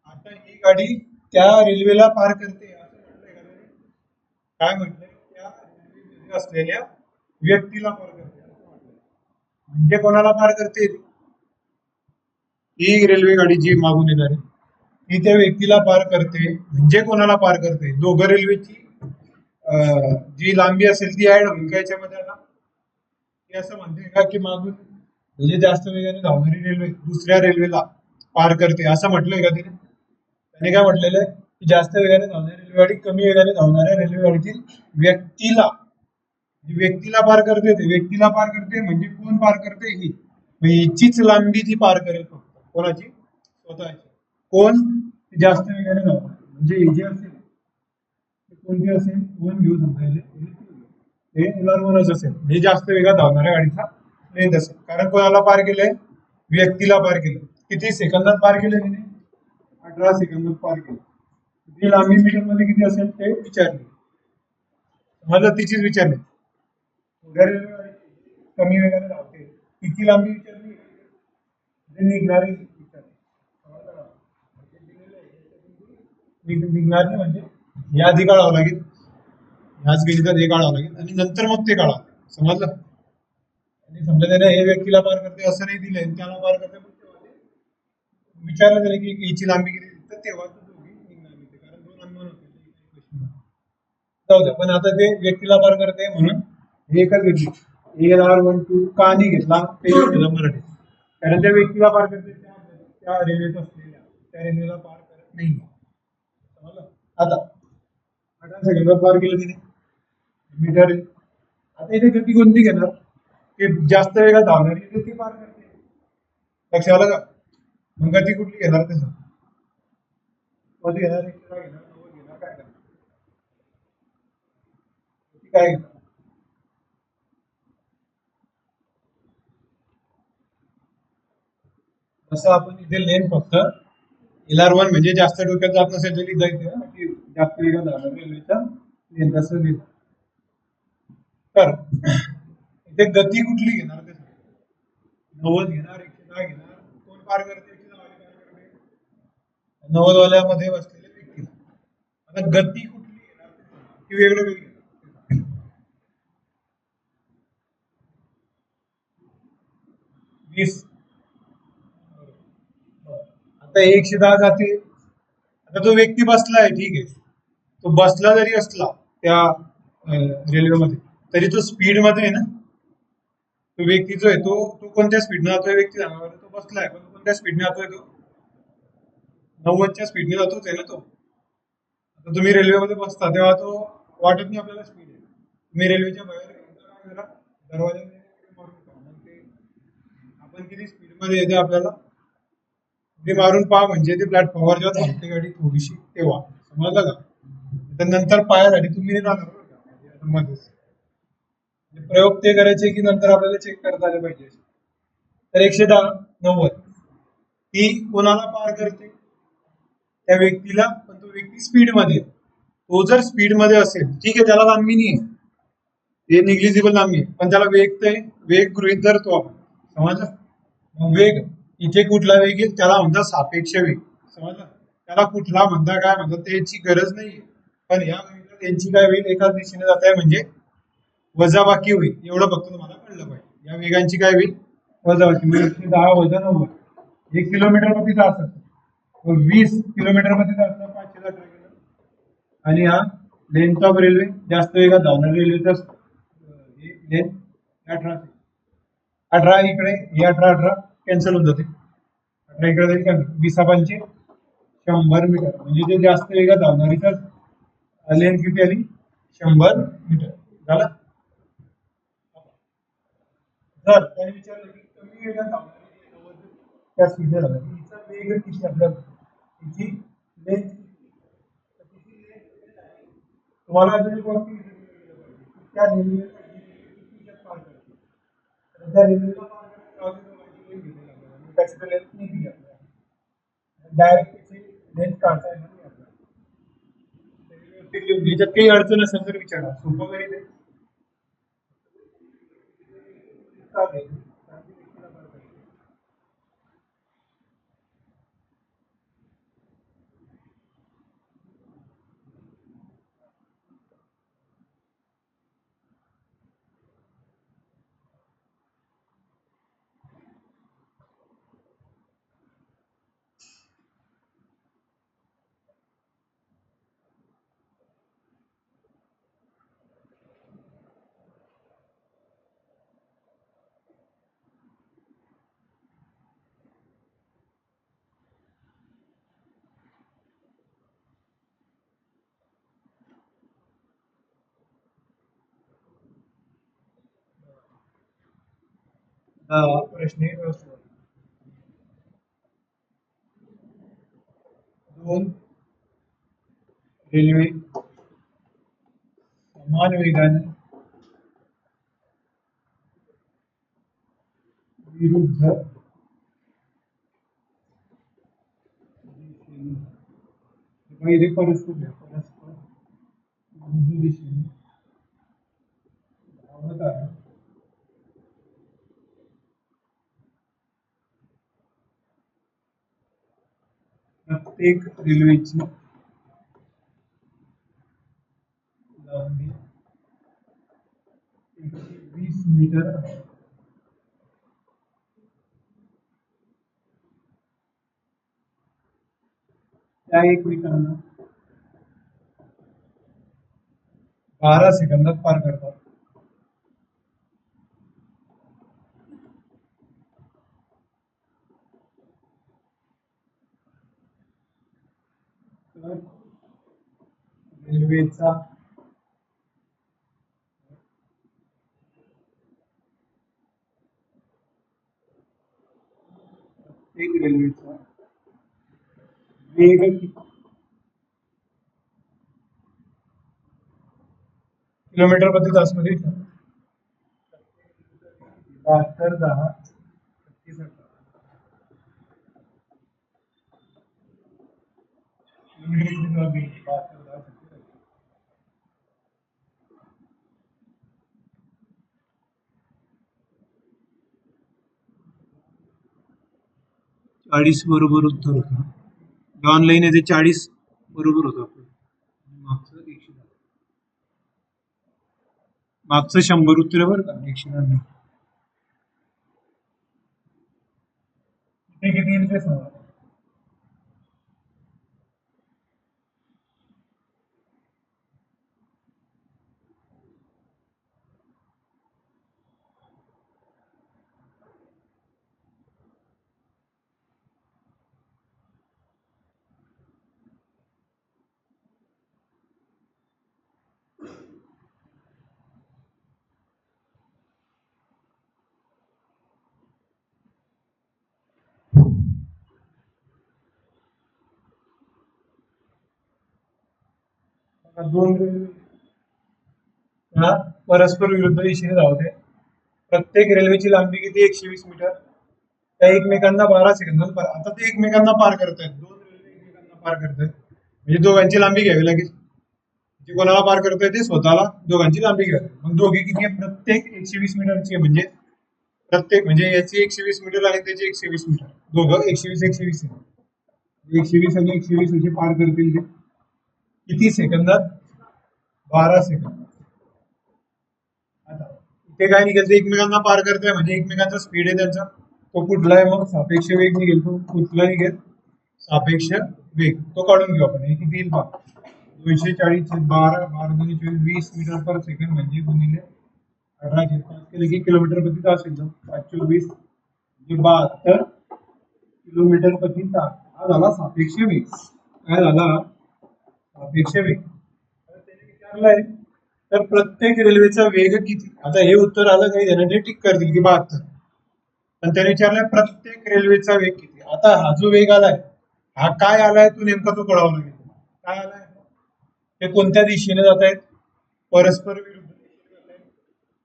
A: आता ही गाडी त्या रेल्वेला पार करते असं म्हटलंय का त्याने? काय म्हटलंय? त्या रेल्वेमध्ये असलेल्या व्यक्तीला पार करते असं म्हटलंय. म्हणजे कोणाला पार करते? ही रेल्वे गाडी जी मागून येणार आहे ती त्या व्यक्तीला पार करते. म्हणजे कोणाला पार करते? दोघं रेल्वेची जी लांबी असेल ती ऍड होईल का याच्यामध्ये? आता हे असं म्हणते का की मागून म्हणजे जास्त वेगाने धावणारी रेल्वे दुसऱ्या रेल्वेला पार करते असं म्हटलंय का तिने? त्याने काय म्हटलेलं आहे की जास्त वेगाने धावणारी रेल्वेगाडी कमी वेगाने धावणाऱ्या रेल्वेगाडीतील व्यक्तीला व्यक्तीला पार करते. ते व्यक्तीला पार करते म्हणजे कोण पार करते? ही हिचीच लांबी ती पार करेल फक्त. कोणाची? स्वतःची. कोण? जास्त वेगाने धावणार म्हणजे ही जी असेल कोणती असेल? वन घेऊ समजा हे LR1 असेल. हे जास्त वेगात धावणाऱ्या गाडीचा लेंथ असेल. कारण कोणाला पार केलंय? व्यक्तीला पार केलं. किती सेकंदात पार केलं तिने? 18 सेकंदात पार केलं. ती लांबी मीटर मध्ये किती असेल ते विचारले. मला तिचीच विचारले. रेल्वे गाडी कमी वेगाने धावते किती लांबी विचारली? निघणारी निघणारी म्हणजे हे आधी काढावं लागेल, ह्याच गेली तर हे काढावं लागेल आणि नंतर मग ते काढावं. समजलं? आणि समजा त्याने हे व्यक्तीला पार करते असं नाही दिले, त्याला पार करते विचारलं त्याने की हिची लांबी किती, तर तेव्हा दोघी निघणार नाही, कारण दोन अननोन होते. जाऊ द्या. पण आता ते व्यक्तीला पार करते म्हणून एकच घेतली. LR12 का नाही घेतला ते घेतलं मराठी. कारण त्या व्यक्तीला पार करते त्या रेल्वेत असलेल्या त्या रेल्वेला पार करत नाही. आता 18 सेकंदात पार केलं तिने मीटर. आता इथे गती कोणती घेणार? ते जास्त वेगात धावणारी ती पार करते. लक्षात आलं का? मग गती कुठली घेणार? ते सांग. कधी घेणार? 110 घेणार? 90 घेणार? काय करणार? काय घेणार? असं आपण इथे लेन फक्त LR1 म्हणजे जास्त डोक्यात जात नसेल तरी जायचं की जास्त वेगात धावणार रेल्वेचा लेन असं लिहिलं. तर इथे गती कुठली घेणार? ते 90 घेणार? 110 घेणार? कोण पार करते? 90 वाल्यामध्ये बसलेले व्यक्ती. आता गती कुठली घेणार? ती वेगळं वेगळी. 20. आता 110 जाते. आता तो व्यक्ती बसला आहे, ठीक आहे, तो बसला जरी असला त्या रेल्वेमध्ये तरी तो स्पीड मध्ये आहे ना. तो व्यक्ती जो आहे तो तो कोणत्या स्पीडने जातोय? व्यक्ती सांगा. तो बसलाय पण कोणत्या स्पीडने जातोय? तो 90च्या स्पीडने जातोच आहे ना तो. आता तुम्ही रेल्वेमध्ये बसता तेव्हा तो वाटत नाही आपल्याला स्पीड आहे. तुम्ही रेल्वेच्या बाहेर दरवाजा आपण किती स्पीड मध्ये येते आपल्याला ते मारून पहा. म्हणजे ते प्लॅटफॉर्मवर जेव्हा थांबते गाडी थोडीशी तेव्हा. समजलं का? तर नंतर पायासाठी तुम्ही नाही जाणार मध्येच. प्रयोग ते करायचे की नंतर आपल्याला चेक करता आले पाहिजे. तर 110 90 ती कोणाला पार करते? त्या व्यक्तीला. पण तो व्यक्ती स्पीड मध्ये, तो जर स्पीड मध्ये असेल ठीक आहे, त्याला लांबी नाही आहे, हे निग्लिजिबल लांबी आहे, पण त्याला वेग तर वेग गृहीत धरतो आपण. समजलं? वेग इथे कुठला वेग येईल त्याला म्हणतात सापेक्ष वेग. समजलं? त्याला कुठला म्हणता काय म्हणतात त्याची गरज नाहीये. पण या त्यांची काय होईल? एकाच दिशेने जात आहे म्हणजे वजाबाकी होईल. एवढं फक्त तुम्हाला कळलं पाहिजे. या वेगांची काय होईल? वजाबाकी. 110 वजा 90. 1 किलोमीटर प्रति तास असतो. 20 किलोमीटर प्रति तास 500 किलोमीटर. आणि हा लेंथ ऑफ रेल्वे जास्त वेगात धावणारी रेल्वेचा लेंथ 18 इकडे हे 18 कॅन्सल होऊन जाते. 18 इकडे जाईल का? 20 100 मीटर म्हणजे ते जास्त वेगात धावणारीचा लेंथ किती आली? 100 मीटर. झालं? जर त्याने विचारलं की कमी वेगात धावणारी 90 त्या स्पीडने झाला की हिचा वेग किती आपल्याला तिची लेंथ तुम्हाला जर गोष्टी त्या रेल्वे पार करते तर त्या रेल्वेला पार करण्याची घेतलेली आपल्याला त्याची लेंथ नाही दिली आपल्याला डायरेक्ट त्याची लेंथ काढता येणार नाही आपल्याला याच्यात काही अडचण असेल तर विचारा सोपं काही नाही चालेल प्रश्न आहे दोन रेल्वे समान वेगाने विरुद्ध दिशेने पहिले परस्पर विरुद्ध दिशेने धावत आहे प्रत्येक रेल्वेची लांबी 120 मीटर आहे त्या एकमेकांना 12 सेकंदात पार करतात तर रेल्वेचा प्रत्येक रेल्वेचा वेग किती किलोमीटर प्रति तास मध्ये 72 10 36 किलोमीटर प्रति तास 72 10 40 बरोबर उत्तर होतं ऑनलाईन आहे ते 40 बरोबर होतं आपलं मागचं 100 मागचं 100 उत्तर बरं का 100 किती किती येईल ते सांगा दोन रेल्वे ह्या परस्पर विरुद्ध दिशेने धावते प्रत्येक रेल्वेची लांबी किती 120 मीटर त्या एकमेकांना 12 सेकंदात पार आता ते एकमेकांना पार करतायत दोन रेल्वे एकमेकांना पार करतायत म्हणजे दोघांची लांबी घ्यावी लागेल जे कोणाला पार करतोय ते स्वतःला दोघांची लांबी घ्यावी मग दोघे किती आहे प्रत्येक 120 मीटरची आहे म्हणजे प्रत्येक म्हणजे याची 120 मीटर आणि त्याची 120 मीटर दोघं 120 आहे 120 आणि 120 असे पार करतील ते किती सेकंदात 12 सेकंद आता इथे काय निघेल ते एकमेकांना पार करताय म्हणजे एकमेकांचा स्पीड आहे त्यांचा तो कुठला आहे मग सापेक्ष वेग निघेल तो कुठला निघेल सापेक्ष वेग तो काढून घेऊ आपण हे किती येईल पहा 240 12 12 2 20 मीटर पर सेकंड म्हणजे गुणिले 18 केले की किलोमीटर प्रति तास येतो 520 म्हणजे 72 किलोमीटर प्रति तास हा झाला सापेक्ष वेग काय झाला सापेक्ष वेग त्याने विचारलंय तर प्रत्येक रेल्वेचा वेग किती? आता हे उत्तर आलं काही जणांनी टिक करतील की 72. पण त्याने विचारलंय प्रत्येक रेल्वेचा वेग किती. आता हा जो वेग आलाय हा काय आलाय तो नेमका तो कळावा लागेल. काय आलाय? ते कोणत्या दिशेने जात आहेत? परस्पर विरुद्ध दिशेने जात आहेत.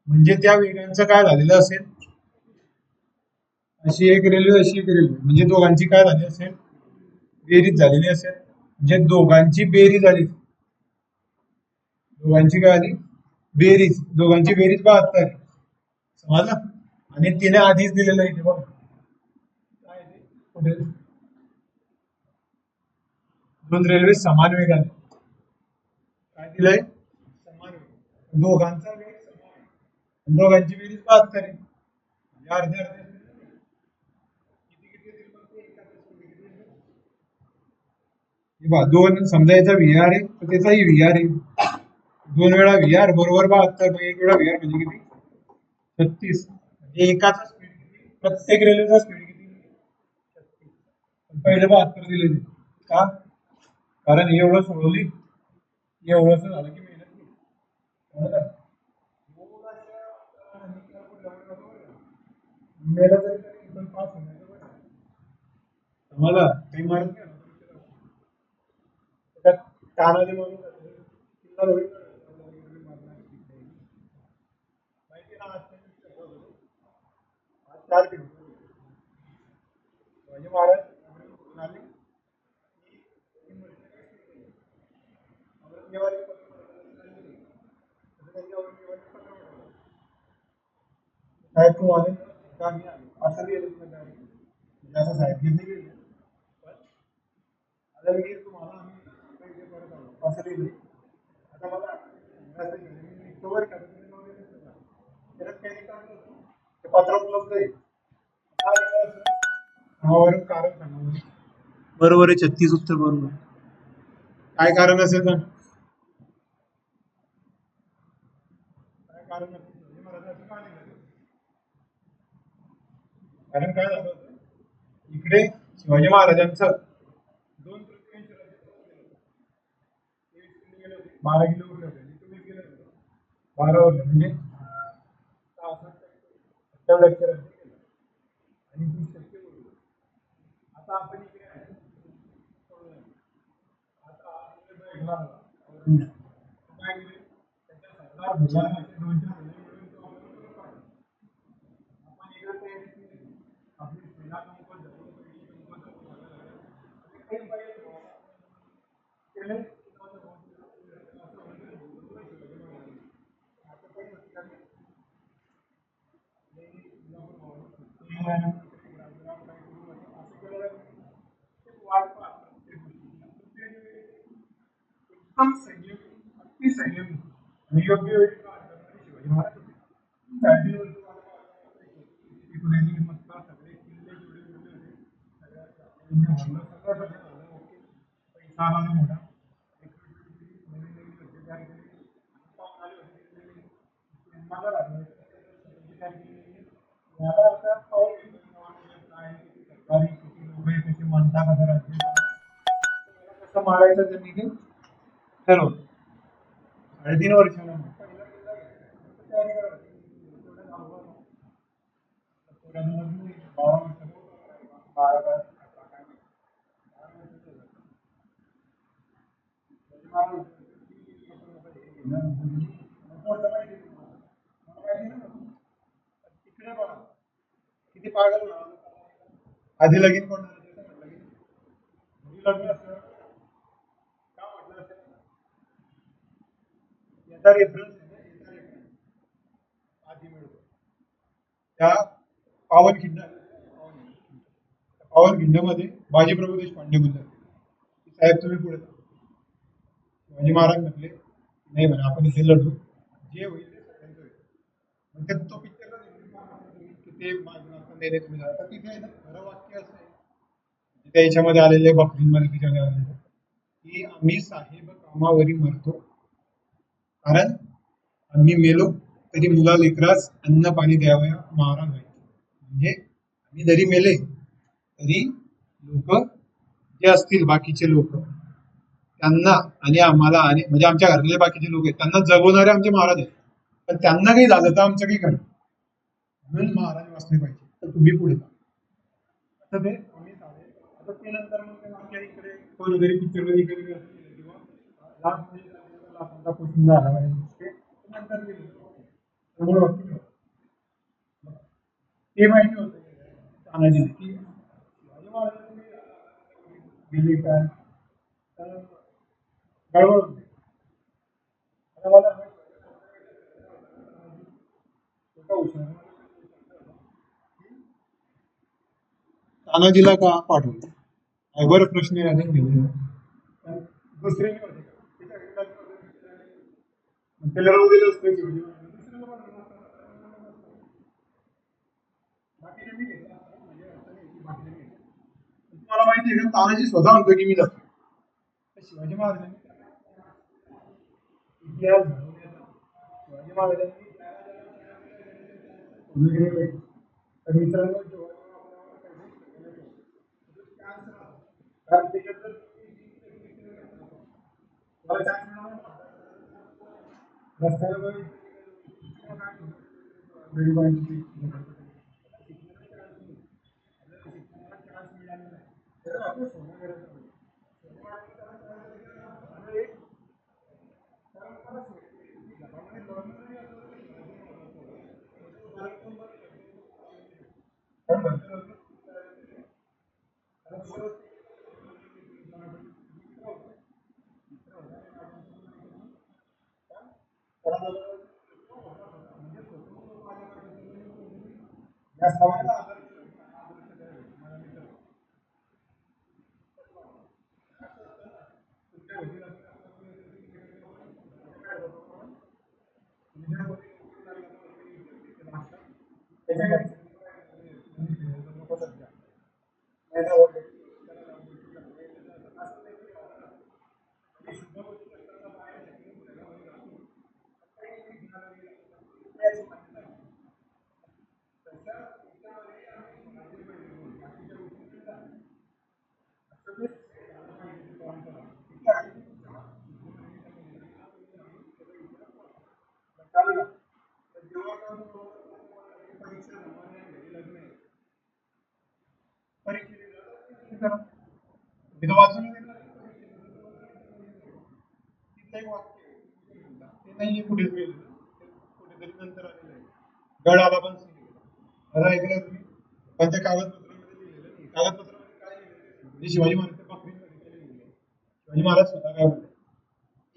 A: म्हणजे त्या वेगांचं काय झालेलं असेल? अशी एक रेल्वे अशी एक रेल्वे म्हणजे दोघांची काय झाली असेल? बेरीज झालेली असेल. म्हणजे दोघांची बेरीज झाली. दोघांची काय आली? बेरीज. दोघांची बेरीज 72. समजलं? आणि तिने आधीच दिलेलं आहे बघ काय आहे ते? पुढे दोन रेल्वे समान वेगाने काय दिलंय? समान वेग. दोघांचा वेग समान आहे. दोघांची बेरीज 72 आहे. म्हणजे अर्धे अर्धे किती किती येतील मग ते एकाच वेळी किती येतील? हे पहा, दोन समजा याचा व्हीआर आहे तर त्याचाही व्हीआर आहे. दोन वेळा व्हीआर बरोबर 72. मग एक वेळा व्हीआर म्हणजे किती? 36. म्हणजे एकाचा स्पीड किती? प्रत्येक रेल्वेचा स्पीड किती? 36. पहिले 72 दिलेले. का? कारण हे एवढं सोडवली एवढंच झालं की मेहनत केली. समजलं? मेला तरी तरी पण पास होण्याचं बरं. समजलं? काही मारत नाही ना. त्याच्यात कानाने म्हणून किल्ला होईल ना. माहिती ना आज आज 4 किलोमीटर शिवाजी महाराज आले की 3 वर्ष औरंगजेबाने त्यांच्या औरंगजेबाने 15 साहेब तू आले का मी आलो असं लिहिलं तुम्ही म्हणजे असं साहेब गिरणी लिहिलं पण आलमगीर तुम्हाला आम्ही पैसे परत आलो असं लिहिलं. आता मला मी कवर करा तुम्ही नाव दिलं नसतं का? त्याच्यात काही रिकामी नव्हतं. ते पत्र उपलब्ध आहे. काय लिहिलं असं? नावावरून कारण सांगा. बरोबर आहे. 36 उत्तर बरोबर. काय कारण असेल तर काय कारण असेल म्हणजे मला असं का लिहिलं? कारण काय झालं होतं इकडे शिवाजी महाराजांचं 2/3 राज्य 12 किलो उरले होते. तुम्ही गेले 12 उरले म्हणजे 68% राज्य केलं आणि 20% उरले. आता आपण इकडे आहे. आता काय केले त्याच्या सरदार भुजबळाचे 2-4 मिळून तो आपल्याला पाठवला. आपण इकडे तयारी केली. आपली सेना संपत झाली, पैसे संपत झाले. काही पाहिजे केले एकदम संयमी अति संयमी आणि योग्य वेळी शिवाजी महाराज होते. सगळे किल्ले जेवढे जेवढे होते सगळ्या झालं ओके. पैसा आला मोठा नवीन नवीन योजना तयार केली. आले होते मला लागलं तयार केली. याला आता पाऊल काय किती सरकारी किती लोक आहे त्याची म्हणता कसं राज्य कसं मारायचं त्यांनी ते ठरवलं. 3.5 वर्षाला तयारी करायची. तिकडे बघा किती पागल आधी लगीन कोण लग्न असतं का म्हटलं असेल याचा रेफरन्स आधी मिळतो त्या पावनखिंड पावनखिंडमध्ये बाजीप्रभू देशपांडे बोलतात साहेब तुम्ही पुढे शिवाजी महाराज म्हटले नाही म्हणे आपण इथे लढू जे होईल ते सगळ्यांचं होईल. मग तो पिक्चर ते देणे तुम्ही जाता तिथे आहे ना खरं वाक्य असं आहे त्या याच्यामध्ये आलेले बकरीमध्ये तिच्यामध्ये आलेले की आम्ही साहेब कामावरी मरतो कारण आम्ही मेलो तरी मुला लेकरास अन्न पाणी द्यावया महाराज व्हायचे. म्हणजे आम्ही जरी मेले तरी लोक जे असतील बाकीचे लोक त्यांना आणि आम्हाला आणि म्हणजे आमच्या घरातले बाकीचे लोक आहेत त्यांना जगवणारे आमचे महाराज आहेत. पण त्यांना काही झालं तर आमचं काही करणार म्हणून महाराज वाचले पाहिजे तर तुम्ही पुढे जा. आता ते आम्ही चालेल. आता ते नंतर मग ते आमच्या इकडे कोण वगैरे पिक्चर वगैरे किंवा लास्ट मध्ये आपला क्वेश्चन झाला पाहिजे ते नंतर दिलं. त्यामुळे ते माहिती होतं तानाजी की शिवाजी महाराजांनी गेले काय तर गडबड होते. आता मला एका हुशार तानाजीला का पाठवलं बरं प्रश्न यायला गेले दुसरे नाही होते का? त्याच्या विरोधात होते. मग त्याला राहू दिलं असतं शिवाजी महाराजांनी. दुसऱ्याला पाठवलं. बाकीचे मी घेतला असता. म्हणजे असं नाही की बाकीचे मी घेतला. तुम्हाला माहिती आहे का तानाजी स्वतः म्हणतो की मी जातो. तर शिवाजी महाराजांनी इतिहास घडवण्याचा शिवाजी महाराजांनी वगैरे तर मित्रांनो कारण त्याच्यात जर मला चान्स मिळाला रस्त्यावर गरीबांची चान्स मिळाला नाही तर आपलं सोनं करायचं या सवायला परीक्षेला वाचून तिथलं वाक्य ते नाहीये कुठेच गेलं कुठेतरी नंतर आलेलं आहे. गड आला पण आता ऐकलं तुम्ही पण त्या कागदपत्रामध्ये लिहिलेलं नाही. कागदपत्रामध्ये काय लिहिलेलं म्हणजे शिवाजी महाराजच्या बाबतीमध्ये काय लिहिलेलं शिवाजी महाराज स्वतः काय बोलले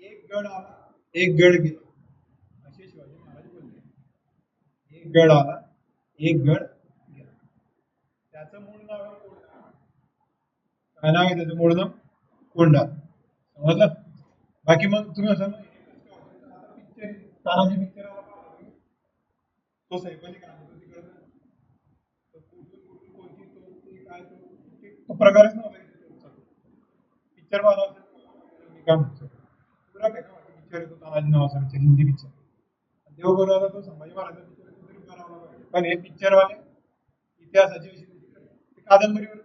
A: एक गड आला एक गड गेला असे शिवाजी महाराज बोलले. एक गड आला एक गड गेला. त्याचं मूळ नाव आहे कोंढा. काय नाव आहे त्याचं मूळ नाव कोंढा. समजलं. बाकी मग तुम्ही असं पिक्चर तानाजी पिक्चर तो सैफाली काय म्हणतो तिकडे कोणती तो काय तो प्रकारच नव्हता पिक्चर मला काय म्हणतो पुरा काय पिक्चर येतो तानाजी नावाचा पिक्चर हिंदी पिक्चर देव बरोबर तो संभाजी महाराजांचा पिक्चर तरी करावा लागेल पण हे पिक्चरवाले इतिहासाची अशी कादंबरीवर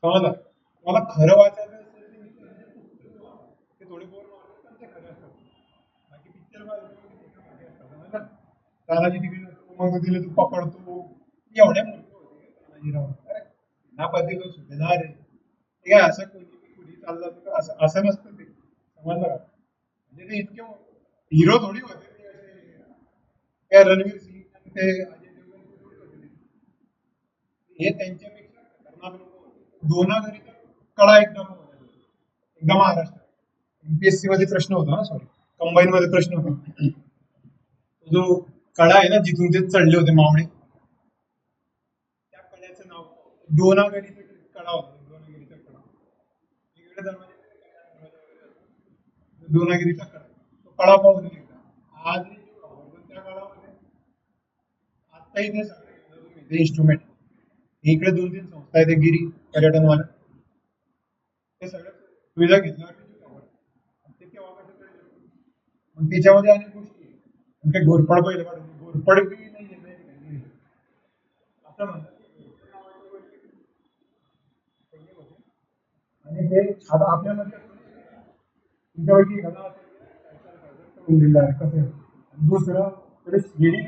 A: समजलं. मला खरं वाचायचं असेल ते थोडे बोर मारले पण ते खरे असतात. बाकी पिक्चर असतात तानाजी तिकडे मग दिले तू पकडतो एवढ्या मोठे होते तानाजीराव अरे ना पद्धती सुभेदार आहे ते काय असं कोणी चाललं तर असं नसतं ते समजलं का म्हणजे ते इतके हिरो थोडी होते ते असे काय रणवीर सिंग ते अजय देवगण थोडी होते हे त्यांच्यापेक्षा खतरनाक लोक होते. दोनाघरी तर कळा एकदा महाराष्ट्र एमपीएससी मध्ये प्रश्न होता ना सॉरी कंबाईन मध्ये प्रश्न होता जो कडा आहे ना जिथून ते चढले होते मावळे त्या कड्याचं नाव दोनागरीचा कडा होता. दोनागिरीचा कडा वेगवेगळ्या दरवाजे दोनागिरीचा कडा तो कडा पाहून आज त्या काळामध्ये आत्ताही ते सगळे इन्स्ट्रुमेंट इकडे 2-3 संस्था आहेत गिरी पर्यटनवाल्या ते सगळं सुविधा घेतल्यावर ते केव्हा मग त्याच्यामध्ये अनेक गोष्टी काही घोरपड पहिलं काढून घोरपड बी नाही असं म्हणतात आणि ते आता आपल्यामध्ये तुमच्यापैकी एखादा असेल लिहिलं आहे कसं आहे. आणि दुसरं थोडे शिडी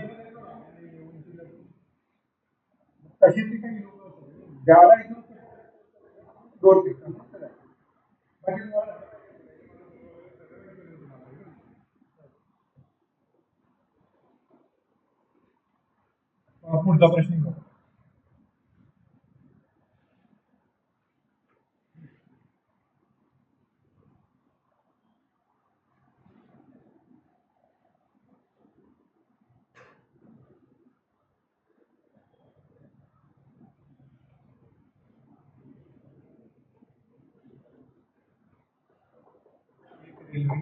A: तशी ती काही लोक ज्याला इथून दोन पिकं बाकी तुम्हाला पुढचा प्रश्न घेऊ. रेल्वे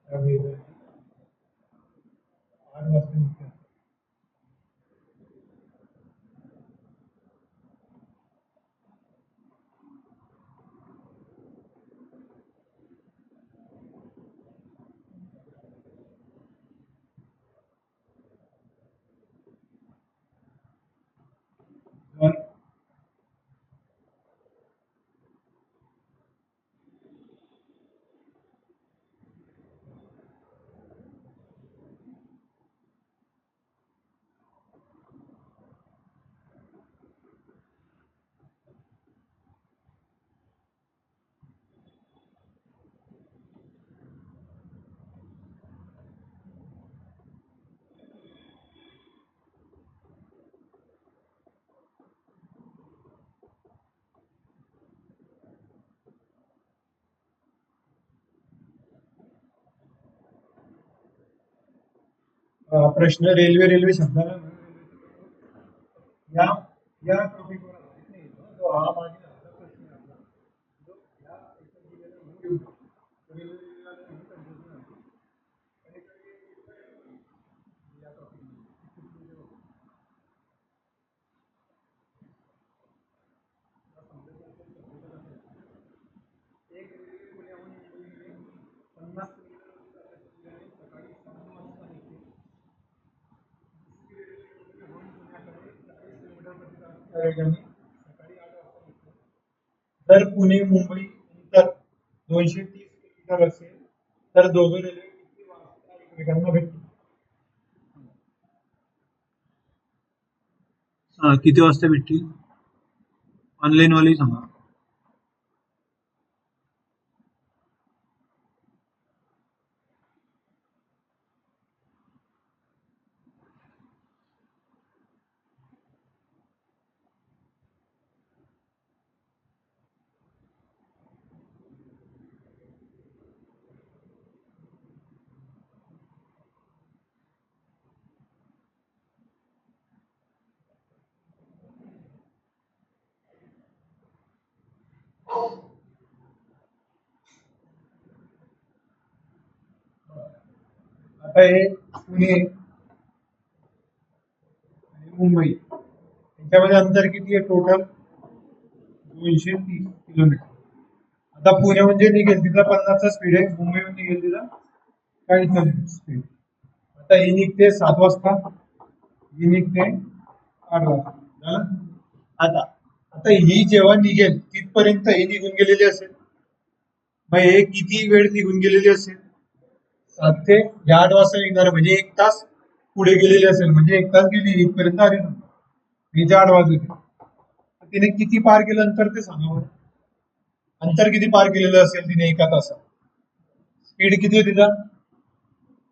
A: वेगवेगळे 8 वाजता निघतात. पण प्रश्न रेल्वे रेल्वे शब्दाला या या टॉपिकवर आधारित नाही येतो. तो हा मागील आपला प्रश्न आहे आपला. जो या एका दिलेल्या म्हणून घेऊ शकतो. रेल्वे रेल्वेला नाही confusion आहे. कधी-कधी या टॉपिकमध्ये एक रेल्वे पुण्याहून मुंबईकडे 50 किलोमीटर सकाळी 6 वाजता निघते. दुसरी रेल्वे पुण्याहून पुण्याकडे 40 किलोमीटर प्रति तासच्या वेगाने सकाळी 8 वाजता निघते. जर पुणे मुंबई अंतर 230 किलोमीटर असेल तर दोघं रेल्वे किती वाजता एकमेकांना भेटतील? किती वाजता भेटतील? ऑनलाईन वाले सांगा. आता हे पुणे आणि मुंबई यांच्यामध्ये अंतर किती आहे टोटल? 230 किलोमीटर. आता पुण्याहून जे निघेल तिथला 50चा स्पीड आहे, मुंबईहून निघेल तिला 40चा स्पीड. आता ही निघते 7 वाजता, ही निघते 8 वाजता. झालं? आता आता ही जेव्हा निघेल तिथपर्यंत ही निघून गेलेली असेल. मग हे किती वेळ निघून गेलेली असेल? 7 ते 8 वाजता निघणार म्हणजे 1 तास पुढे गेलेली असेल म्हणजे 1 तास गेली, इथपर्यंत आली ना, इथे 8 वाजले, तर तिने किती पार केलं अंतर ते सांगा बरं. अंतर किती पार केलेलं असेल तिने एका तासात? स्पीड किती आहे तिचा?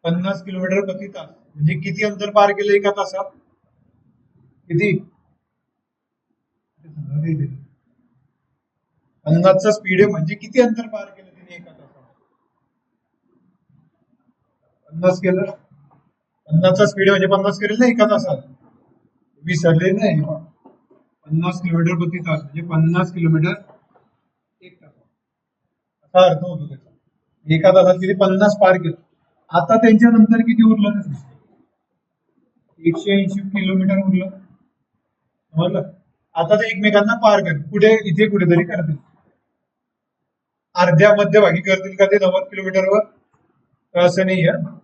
A: 50 किलोमीटर प्रति तास. म्हणजे किती अंतर पार केलं एका तासात? किती? 50चा स्पीड आहे म्हणजे किती अंतर पार केलं तिने एका तासात? 50 केलं. 50चा स्पीड म्हणजे 50 करेल ना एका तासात. विसरले नाही. 50 किलोमीटर प्रति तास म्हणजे 50 किलोमीटर 1 तासात. असा अर्थ होतो त्याचा. एका तासात किती 50 पार केलं. आता त्यांच्या नंतर किती उरलं? 180 किलोमीटर उरलं. समजलं? आता ते एकमेकांना पार करतील. पुढे इथे कुठेतरी करतील. अर्ध्या मध्यभागी करतील का ते 90 किलोमीटरवर? असं नाही आहे.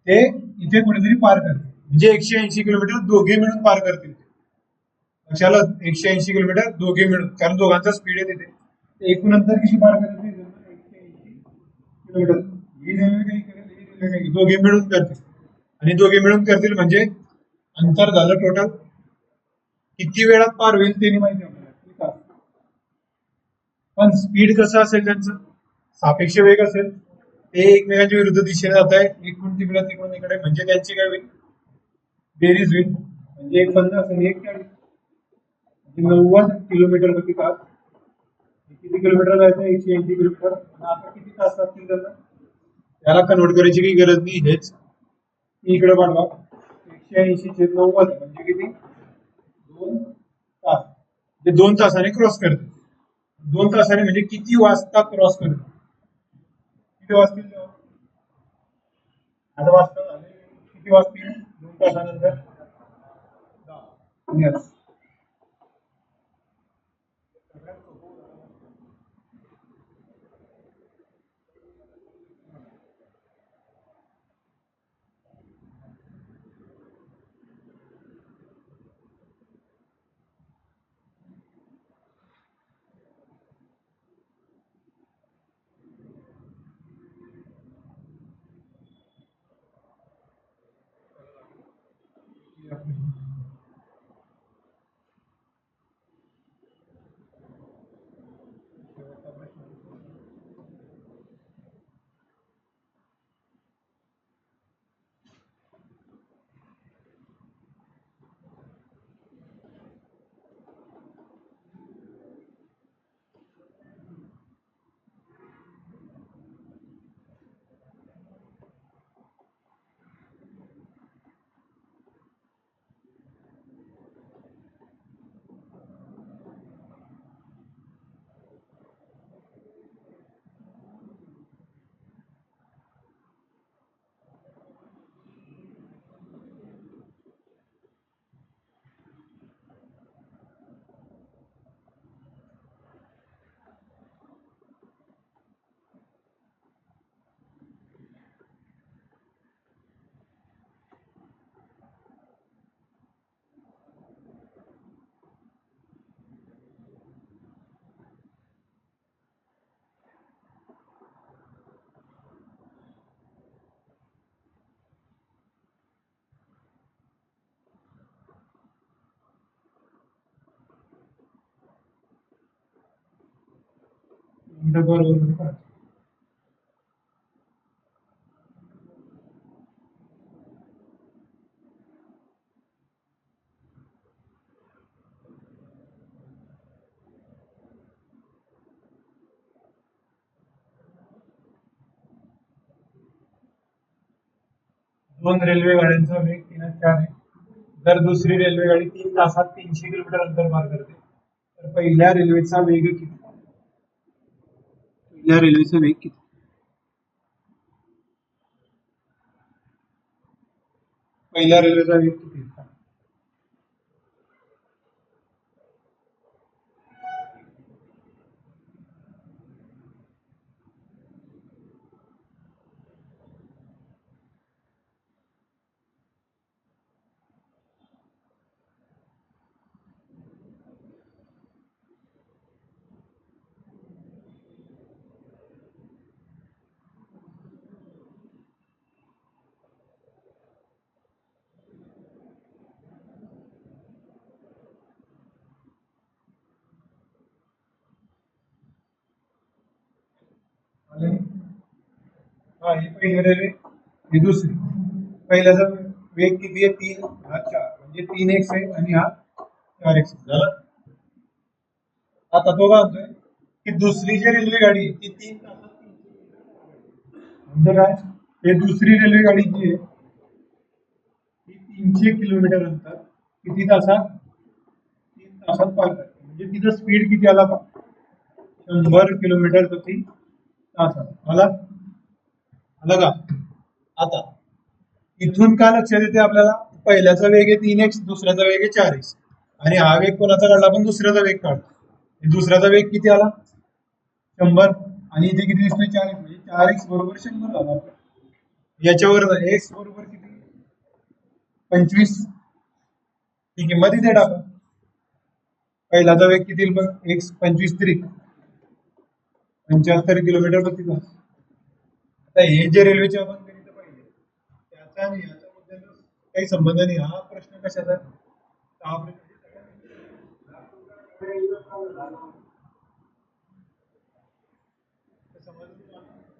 A: ते इथे कुठेतरी पार करतील. म्हणजे 180 किलोमीटर दोघे मिळून पार करतील. लक्षाला 180 किलोमीटर दोघे मिळून, कारण दोघांचा स्पीड आहे तिथे. एकूण अंतर किती पार करतील? 180 किलोमीटर. ही रेल्वे काही करेल, ही रेल्वे काही, दोघे मिळून करतील. आणि दोघे मिळून करतील म्हणजे अंतर झालं टोटल. किती वेळात पार होईल ते नाही माहिती आपल्याला. पण स्पीड कसं असेल त्यांचं? सापेक्ष वेग असेल. ते एकमेकांच्या विरुद्ध दिशेने जात आहे, इकडून तिकडे तिकडून इकडे, म्हणजे त्यांची काय होईल? बेरीज होईल. म्हणजे एक 50 आणि एक 40, 90 किलोमीटर प्रति तास. किती किलोमीटर जायचं? 180 किलोमीटर. आता किती तास लागतील त्यांना? त्याला कन्वर्ट करायची काही गरज नाही. हेच इकडे पाठवा. 180/90 म्हणजे किती? 2 तास. ते 2 तासाने क्रॉस करते. 2 तासाने म्हणजे किती वाजता क्रॉस करते? किती वाजतील तेव्हा? 8 वाजता झाले. किती वाजतील 2 तासानंतर? 10. Yes. बरोबर. 2 रेल्वे गाड्यांचा वेग 3-4 आहे. जर दुसरी रेल्वे गाडी 3 तासात 300 किलोमीटर अंतर पार करते, तर पहिल्या रेल्वेचा वेग किती? पहिल्या रेल्वेचा वेग किती? पहिल्या रेल्वेचा वेग किती? हा ही पहिली रेल्वे, ही दुसरी. पहिल्याचा वेग किती आहे? 3, हा 4, म्हणजे 3x आहे आणि हा 4x झाला. आता तो काय म्हणतोय की दुसरी जी रेल्वे गाडी आहे ती 3 तासात 300 म्हणजे काय? हे दुसरी रेल्वे गाडी जी आहे ती 300 किलोमीटर अंतर किती तासात? 3 तासात पार करते. म्हणजे तिचा स्पीड किती आला? 100 किलोमीटर प्रति तासात. आला? आलं का? आता इथून काय लक्षात येते आपल्याला? पहिल्याचा वेग आहे 3x, दुसऱ्याचा वेग आहे 4x, आणि हा वेग कोणाचा काढला? आपण दुसऱ्याचा वेग काढतो. दुसऱ्याचा वेग किती आला? 100, आणि इथे किती दिसतोय? 4x, म्हणजे 4x बरोबर 100 झाला. याच्यावर x बरोबर किती? 25. ही किंमत इथे टाका. पहिल्याचा वेग किती येईल बघ? x 25 त्रिक 75 किलोमीटर प्रति तास. आता हे जे रेल्वेचे आपण गणित पाहिले त्याचा आणि याचा मुद्द्याचा काही संबंध नाही. हा प्रश्न कशाचा? हा प्रश्न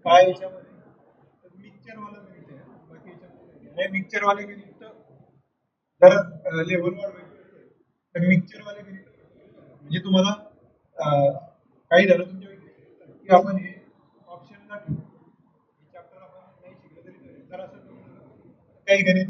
A: काय याच्यामध्ये मिक्सचर वाला गणित आहे. बाकी याच्यामध्ये हे मिक्सचर वाले गणित जर लेवल वाढवायची तर मिक्सचर वाले गणित म्हणजे तुम्हाला काही झालं तुमच्या की आपण हे ऑप्शनला ठेवू. चॅप्टर आपण नाही शिकलं तरी जरा असं काही गणित